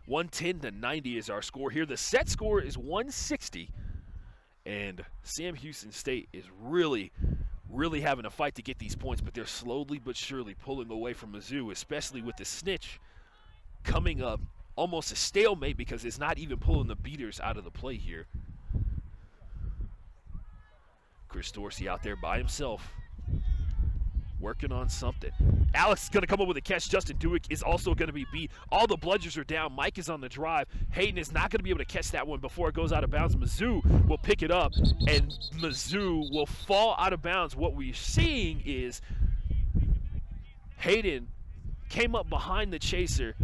A: $110-90 is our score here. The set score is 160. And Sam Houston State is really having a fight to get these points, but they're slowly but surely pulling away from Mizzou, especially with the snitch coming up almost a stalemate because it's not even pulling the beaters out of the play here. Chris Dorsey out there by himself, working on something. Alex is going to come up with a catch. Justin Dewick is also going to be beat. All the bludgers are down. Mike is on the drive. Hayden is not going to be able to catch that one before it goes out of bounds. Mizzou will pick it up, and Mizzou will fall out of bounds. What we're seeing is Hayden came up behind the chaser.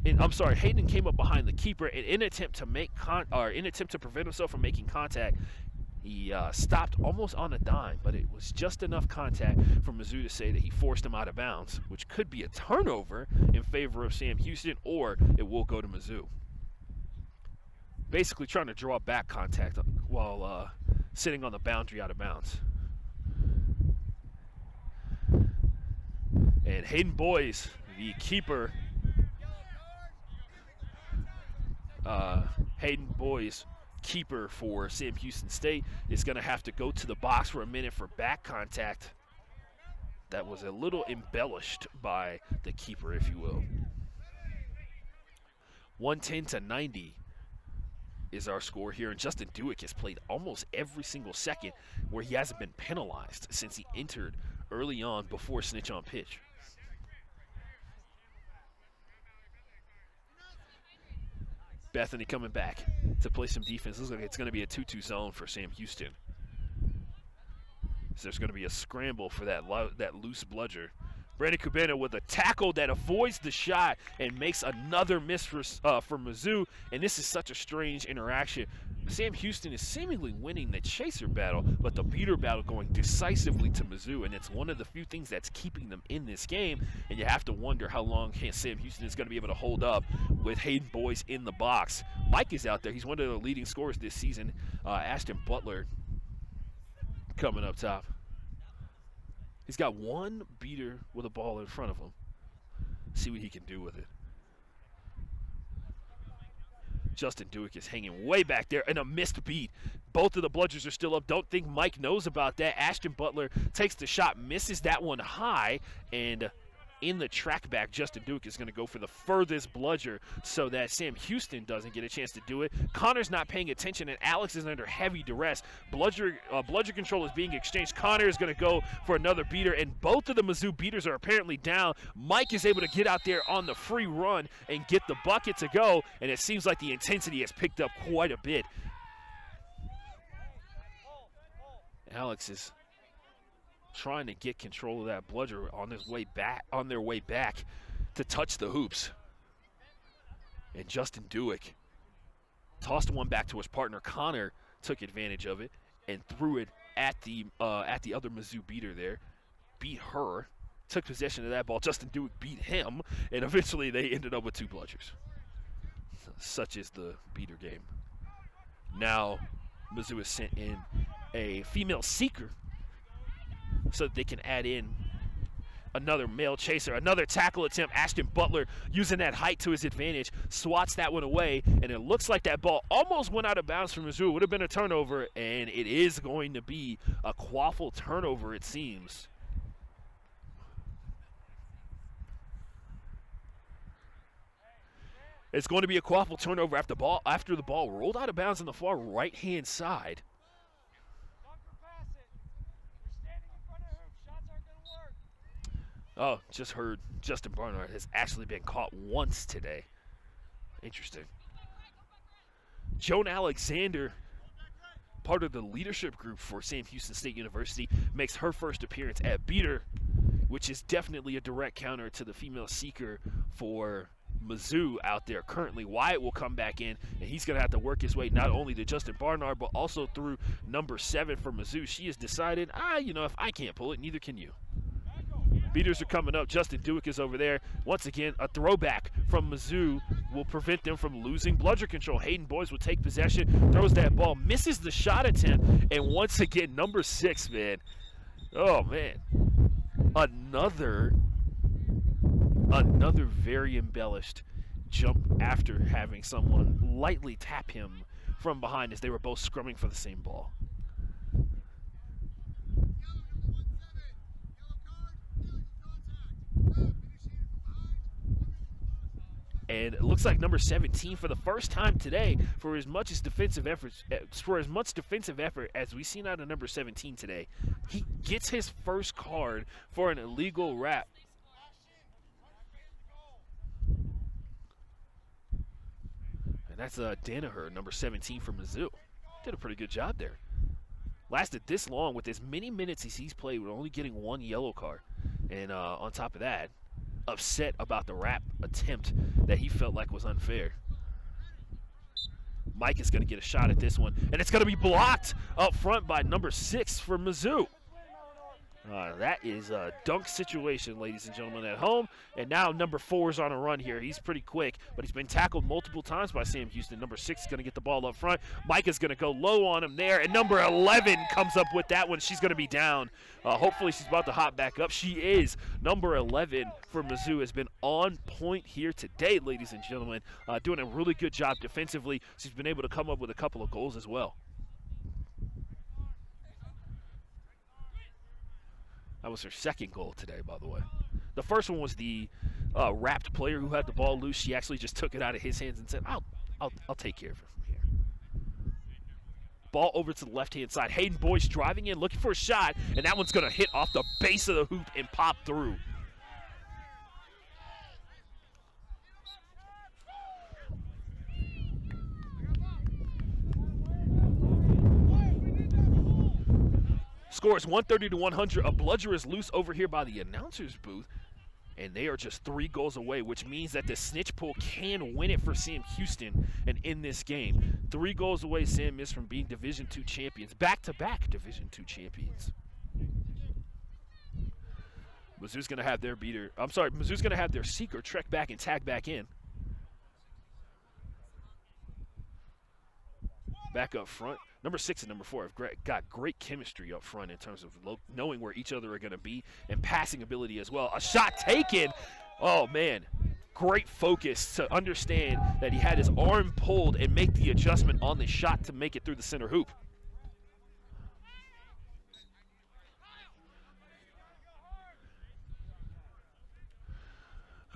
A: Hayden came up behind the keeper, and in an attempt to prevent himself from making contact, he stopped almost on a dime, but it was just enough contact for Mizzou to say that he forced him out of bounds, which could be a turnover in favor of Sam Houston, or it will go to Mizzou. Basically trying to draw back contact while sitting on the boundary out of bounds. And Hayden Boyes, the keeper, keeper for Sam Houston State, is going to have to go to the box for a minute for back contact. That was a little embellished by the keeper, if you will. 110-90 is our score here, and Justin Dewick has played almost every single second where he hasn't been penalized since he entered early on before snitch on pitch. Bethany coming back to play some defense. Looks like it's going to be a 2-2 zone for Sam Houston. So there's going to be a scramble for that loose bludger. Brandon Kubena with a tackle that avoids the shot and makes another miss for Mizzou. And this is such a strange interaction. Sam Houston is seemingly winning the chaser battle, but the beater battle going decisively to Mizzou, and it's one of the few things that's keeping them in this game. And you have to wonder how long Sam Houston is going to be able to hold up with Hayden Boyes in the box. Mike is out there. He's one of the leading scorers this season. Ashton Butler coming up top. He's got one beater with a ball in front of him. See what he can do with it. Justin Dewick is hanging way back there, and a missed beat. Both of the bludgers are still up. Don't think Mike knows about that. Ashton Butler takes the shot, misses that one high, and in the track back, Justin Dewick is going to go for the furthest bludger so that Sam Houston doesn't get a chance to do it. Connor's not paying attention, and Alex is under heavy duress. Bludger control is being exchanged. Connor is going to go for another beater, and both of the Mizzou beaters are apparently down. Mike is able to get out there on the free run and get the bucket to go, and it seems like the intensity has picked up quite a bit. Alex is trying to get control of that bludger on their way back to touch the hoops. And Justin Dewick tossed one back to his partner. Connor took advantage of it and threw it at the other Mizzou beater there. Beat her, took possession of that ball. Justin Dewick beat him, and eventually they ended up with two bludgers. Such is the beater game. Now Mizzou has sent in a female seeker so that they can add in another male chaser. Another tackle attempt. Ashton Butler using that height to his advantage, swats that one away, and it looks like that ball almost went out of bounds from Mizzou. It would have been a turnover, and it is going to be a quaffle turnover, it seems. It's going to be a quaffle turnover after the ball rolled out of bounds on the far right-hand side. Oh, just heard Justin Barnard has actually been caught once today. Interesting. Joan Alexander, part of the leadership group for Sam Houston State University, makes her first appearance at beater, which is definitely a direct counter to the female seeker for Mizzou out there currently. Wyatt will come back in, and he's going to have to work his way not only to Justin Barnard, but also through number 7 for Mizzou. She has decided, if I can't pull it, neither can you. Beaters are coming up. Justin Dewick is over there. Once again, a throwback from Mizzou will prevent them from losing bludger control. Hayden Boyes will take possession, throws that ball, misses the shot attempt, and once again, number 6, man. Oh, man. Another very embellished jump after having someone lightly tap him from behind as they were both scrumming for the same ball. And it looks like number 17 for the first time today, for as much defensive effort as we've seen out of number 17 today, he gets his first card for an illegal wrap. And that's Danaher, number 17 for Mizzou. Did a pretty good job there. Lasted this long with as many minutes as he's played with only getting one yellow card. And on top of that, upset about the wrap attempt that he felt like was unfair. Mike is going to get a shot at this one, and it's going to be blocked up front by number 6 for Mizzou. That is a dunk situation, ladies and gentlemen, at home. And now number 4 is on a run here. He's pretty quick, but he's been tackled multiple times by Sam Houston. Number 6 is going to get the ball up front. Mike is going to go low on him there, and number 11 comes up with that one. She's going to be down. Hopefully she's about to hop back up. She is. Number 11 for Mizzou has been on point here today, ladies and gentlemen. Doing a really good job defensively. She's been able to come up with a couple of goals as well. That was her second goal today, by the way. The first one was the wrapped player who had the ball loose. She actually just took it out of his hands and said, I'll take care of it from here. Ball over to the left-hand side. Hayden Boyce driving in, looking for a shot, and that one's going to hit off the base of the hoop and pop through. Scores 130-100. A bludger is loose over here by the announcer's booth, and they are just 3 goals away, which means that the snitch pool can win it for Sam Houston and in this game. 3 goals away, Sam is from being Division II champions, back-to-back Division II champions. Mizzou's going to have their Mizzou's going to have their seeker trek back and tag back in. Back up front. Number 6 and number 4 have got great chemistry up front in terms of knowing where each other are going to be and passing ability as well. A shot taken. Oh, man. Great focus to understand that he had his arm pulled and make the adjustment on the shot to make it through the center hoop.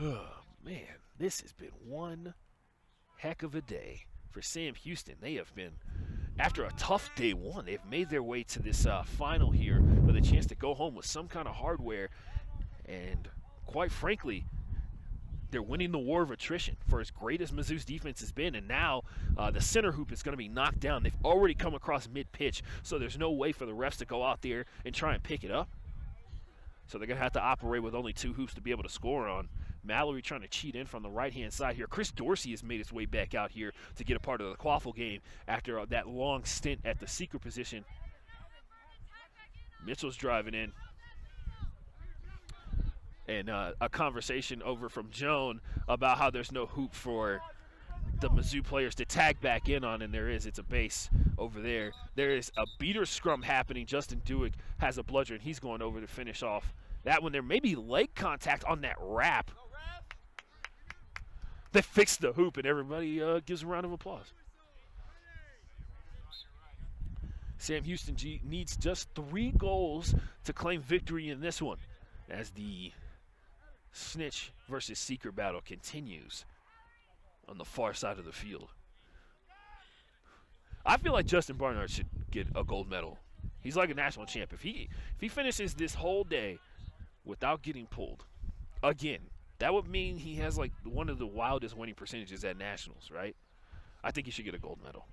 A: Oh, man. This has been one heck of a day for Sam Houston. They have been, after a tough day one, they've made their way to this final here with a chance to go home with some kind of hardware. And quite frankly, they're winning the war of attrition for as great as Mizzou's defense has been. And now the center hoop is going to be knocked down. They've already come across mid-pitch, so there's no way for the refs to go out there and try and pick it up. So they're going to have to operate with only 2 hoops to be able to score on. Mallory trying to cheat in from the right-hand side here. Chris Dorsey has made his way back out here to get a part of the Quaffle game after that long stint at the seeker position. Mitchell's driving in. And a conversation over from Joan about how there's no hoop for the Mizzou players to tag back in on, and there is. It's a base over there. There is a beater scrum happening. Justin Dewick has a bludger, and he's going over to finish off that one. There may be leg contact on that wrap. They fixed the hoop, and everybody gives a round of applause. Sam Houston needs just 3 goals to claim victory in this one as the snitch versus seeker battle continues on the far side of the field. I feel like Justin Barnard should get a gold medal. He's like a national champ. If he finishes this whole day without getting pulled, again, that would mean he has like one of the wildest winning percentages at nationals, right? I think he should get a gold medal.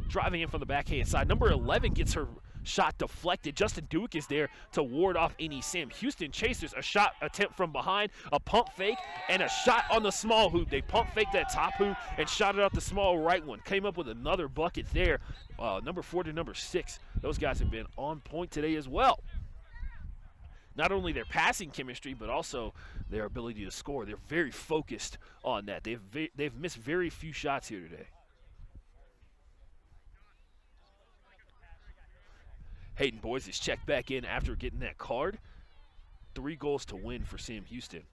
A: Driving in from the backhand side. Number 11 gets her shot deflected. Justin Dewick is there to ward off any Sam Houston chasers. A shot attempt from behind, a pump fake, and a shot on the small hoop. They pump faked that top hoop and shot it out the small right one. Came up with another bucket there. Number 4 to number 6. Those guys have been on point today as well. Not only their passing chemistry, but also their ability to score. They're very focused on that. They've missed very few shots here today. Hayden Boyce is checked back in after getting that card. 3 goals to win for Sam Houston.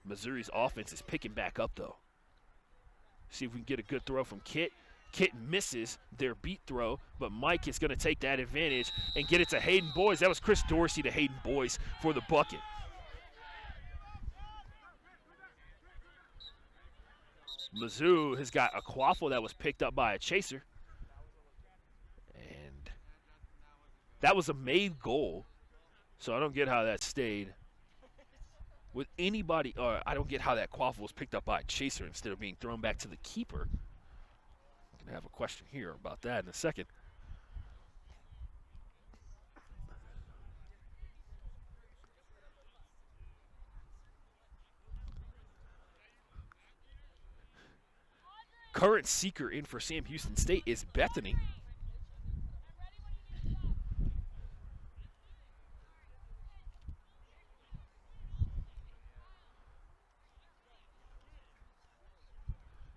A: Missouri's offense is picking back up, though. See if we can get a good throw from Kit. Kit misses their beat throw, but Mike is going to take that advantage and get it to Hayden Boyce. That was Chris Dorsey to Hayden Boyce for the bucket. Mizzou has got a quaffle that was picked up by a chaser. And that was a made goal. So I don't get how that stayed with anybody, or I don't get how that quaffle was picked up by a chaser instead of being thrown back to the keeper. I'm going to have a question here about that in a second. Current seeker in for Sam Houston State is Bethany.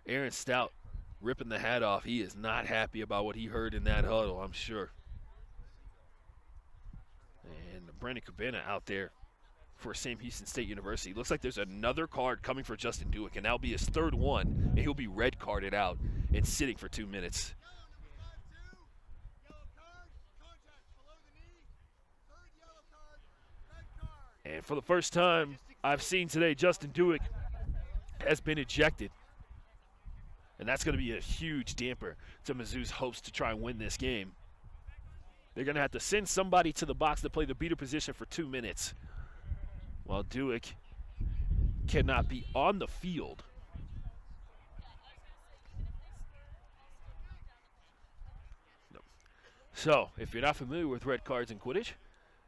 A: Aaron Stout ripping the hat off. He is not happy about what he heard in that huddle, I'm sure. And Brandon Cabana out there for Sam Houston State University. Looks like there's another card coming for Justin Dewick, and that'll be his third one, and he'll be red carded out and sitting for 2 minutes. And for the first time I've seen today, Justin Dewick has been ejected. And that's going to be a huge damper to Mizzou's hopes to try and win this game. They're going to have to send somebody to the box to play the beater position for 2 minutes, while Dewick cannot be on the field. No. So, if you're not familiar with red cards in Quidditch,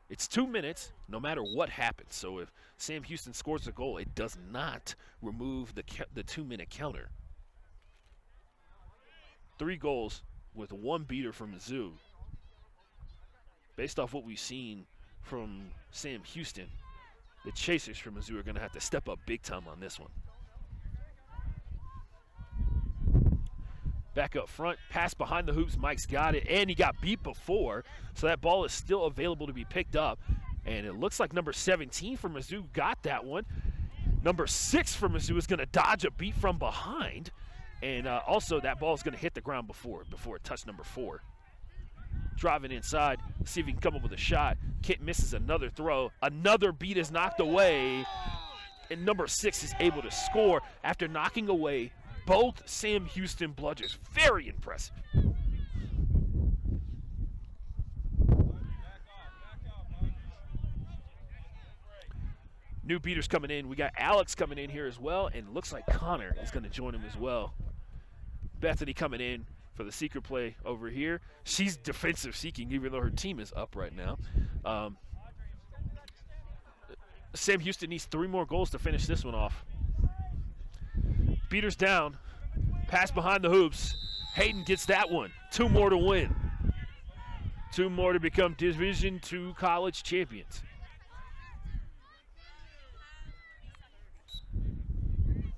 A: it's 2 minutes no matter what happens. So if Sam Houston scores a goal, it does not remove the 2 minute counter. 3 goals with 1 beater from Mizzou. Based off what we've seen from Sam Houston, the chasers from Mizzou are going to have to step up big time on this one. Back up front, pass behind the hoops, Mike's got it, and he got beat before, so that ball is still available to be picked up. And it looks like number 17 for Mizzou got that one. Number 6 for Mizzou is going to dodge a beat from behind. And also, that ball is going to hit the ground before it touched number 4. Driving inside, see if he can come up with a shot. Kit misses another throw. Another beat is knocked away. And number 6 is able to score after knocking away both Sam Houston bludgers. Very impressive. New beaters coming in. We got Alex coming in here as well, and it looks like Connor is going to join him as well. Bethany coming in for the secret play over here. She's defensive seeking, even though her team is up right now. Sam Houston needs 3 more goals to finish this one off. Beaters down. Pass behind the hoops. Hayden gets that one. 2 more to win. 2 more to become Division II college champions.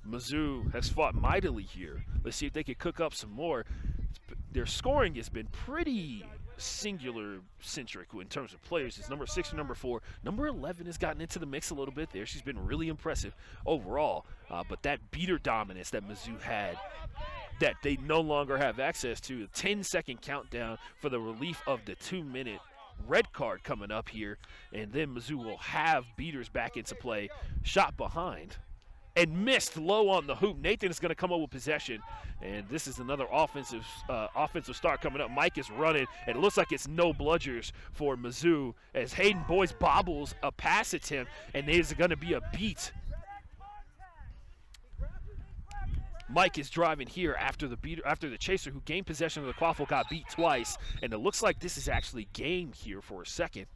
A: Mizzou has fought mightily here. Let's see if they can cook up some more. Their scoring has been pretty singular-centric in terms of players. It's number 6 and number 4. Number 11 has gotten into the mix a little bit there. She's been really impressive overall. But that beater dominance that Mizzou had, that they no longer have access to, a 10-second countdown for the relief of the 2-minute red card coming up here. And then Mizzou will have beaters back into play. Shot behind. And missed low on the hoop. Nathan is going to come up with possession, and this is another offensive start coming up. Mike is running, and it looks like it's no bludgers for Mizzou as Hayden Boyce bobbles a pass attempt, and there's going to be a beat. Mike is driving here after the chaser who gained possession of the quaffle got beat twice, and it looks like this is actually game here for a second.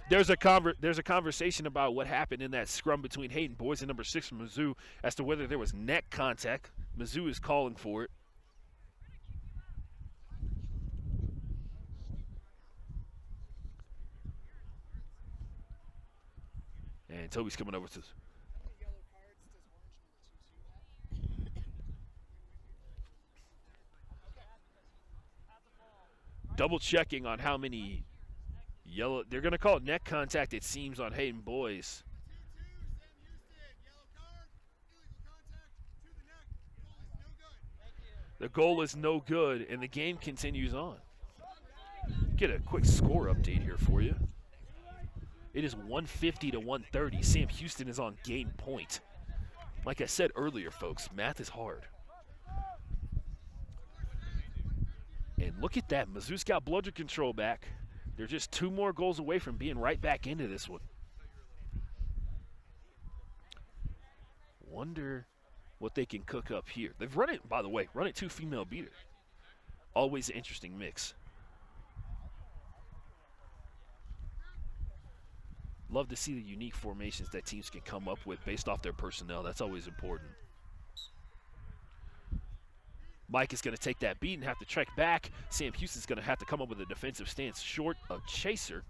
A: There's a conversation about what happened in that scrum between Hayden Boyce and number 6 from Mizzou as to whether there was neck contact. Mizzou is calling for it. And Toby's coming over to double checking on how many yellow. They're going to call it neck contact, it seems, on Hayden Boyce. The goal is no good, and the game continues on. Get a quick score update here for you. It is 150 to 130. Sam Houston is on game point. Like I said earlier, folks, math is hard. And look at that. Mizzou's got bludger control back. They're just 2 more goals away from being right back into this one. Wonder what they can cook up here. They've run it, by the way, 2 female beaters. Always an interesting mix. Love to see the unique formations that teams can come up with based off their personnel. That's always important. Mike is going to take that beat and have to trek back. Sam Houston's going to have to come up with a defensive stance short of chaser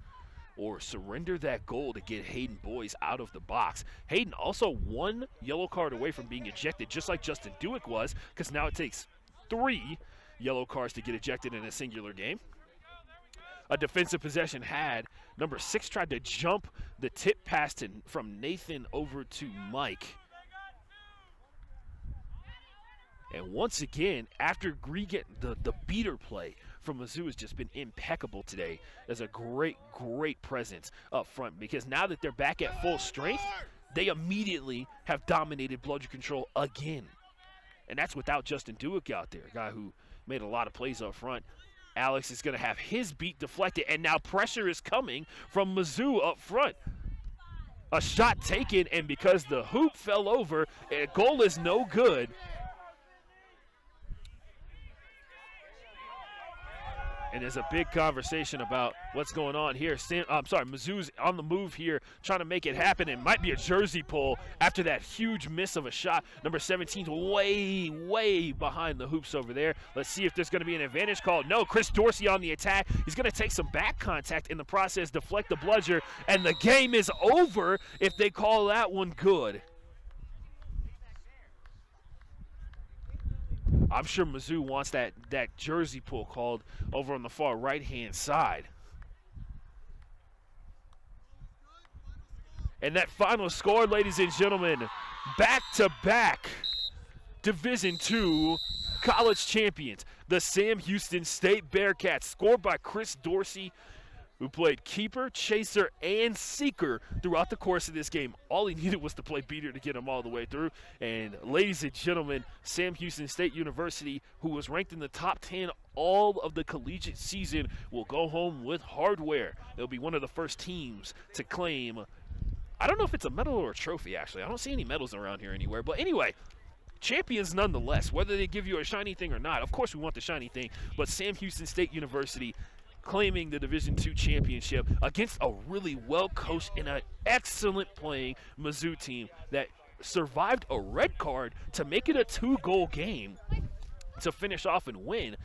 A: or surrender that goal to get Hayden Boyes out of the box. Hayden also 1 yellow card away from being ejected, just like Justin Dewick was, because now it takes 3 yellow cards to get ejected in a singular game. A defensive possession had. Number 6 tried to jump the tip pass from Nathan over to Mike. And once again, after Gregan, the beater play from Mizzou has just been impeccable today. There's a great presence up front, because now that they're back at full strength, they immediately have dominated bludger control again. And that's without Justin Dewick out there, a guy who made a lot of plays up front. Alex is going to have his beat deflected, and now pressure is coming from Mizzou up front. A shot taken, and because the hoop fell over, a goal is no good. And there's a big conversation about what's going on here. Mizzou's on the move here, trying to make it happen. It might be a jersey pull after that huge miss of a shot. Number 17's way behind the hoops over there. Let's see if there's going to be an advantage call. No, Chris Dorsey on the attack. He's going to take some back contact in the process, deflect the bludger, and the game is over if they call that one good. I'm sure Mizzou wants that jersey pull called over on the far right-hand side. And that final score, ladies and gentlemen, back-to-back Division II college champions, the Sam Houston State Bearcats, scored by Chris Dorsey, who played keeper, chaser, and seeker throughout the course of this game. All he needed was to play beater to get him all the way through. And ladies and gentlemen, Sam Houston State University, who was ranked in the top 10 all of the collegiate season, will go home with hardware. They'll be one of the first teams to claim, I don't know if it's a medal or a trophy, actually. I don't see any medals around here anywhere. But anyway, champions nonetheless, whether they give you a shiny thing or not. Of course we want the shiny thing, but Sam Houston State University claiming the Division II championship against a really well-coached and an excellent playing Mizzou team that survived a red card to make it a 2-goal game to finish off and win,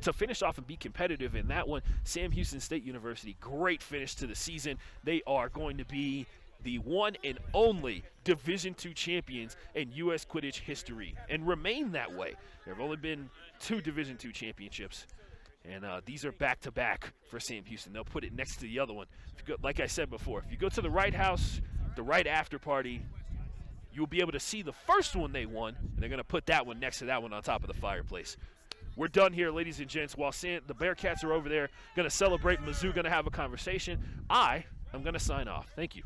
A: to finish off and be competitive in that one. Sam Houston State University, great finish to the season. They are going to be the one and only Division II champions in US Quidditch history and remain that way. There have only been 2 Division II championships. And these are back-to-back for Sam Houston. They'll put it next to the other one. If you go, like I said before, if you go to the right house, the right after party, you'll be able to see the first one they won, and they're going to put that one next to that one on top of the fireplace. We're done here, ladies and gents. While the Bearcats are over there going to celebrate, Mizzou going to have a conversation, I am going to sign off. Thank you.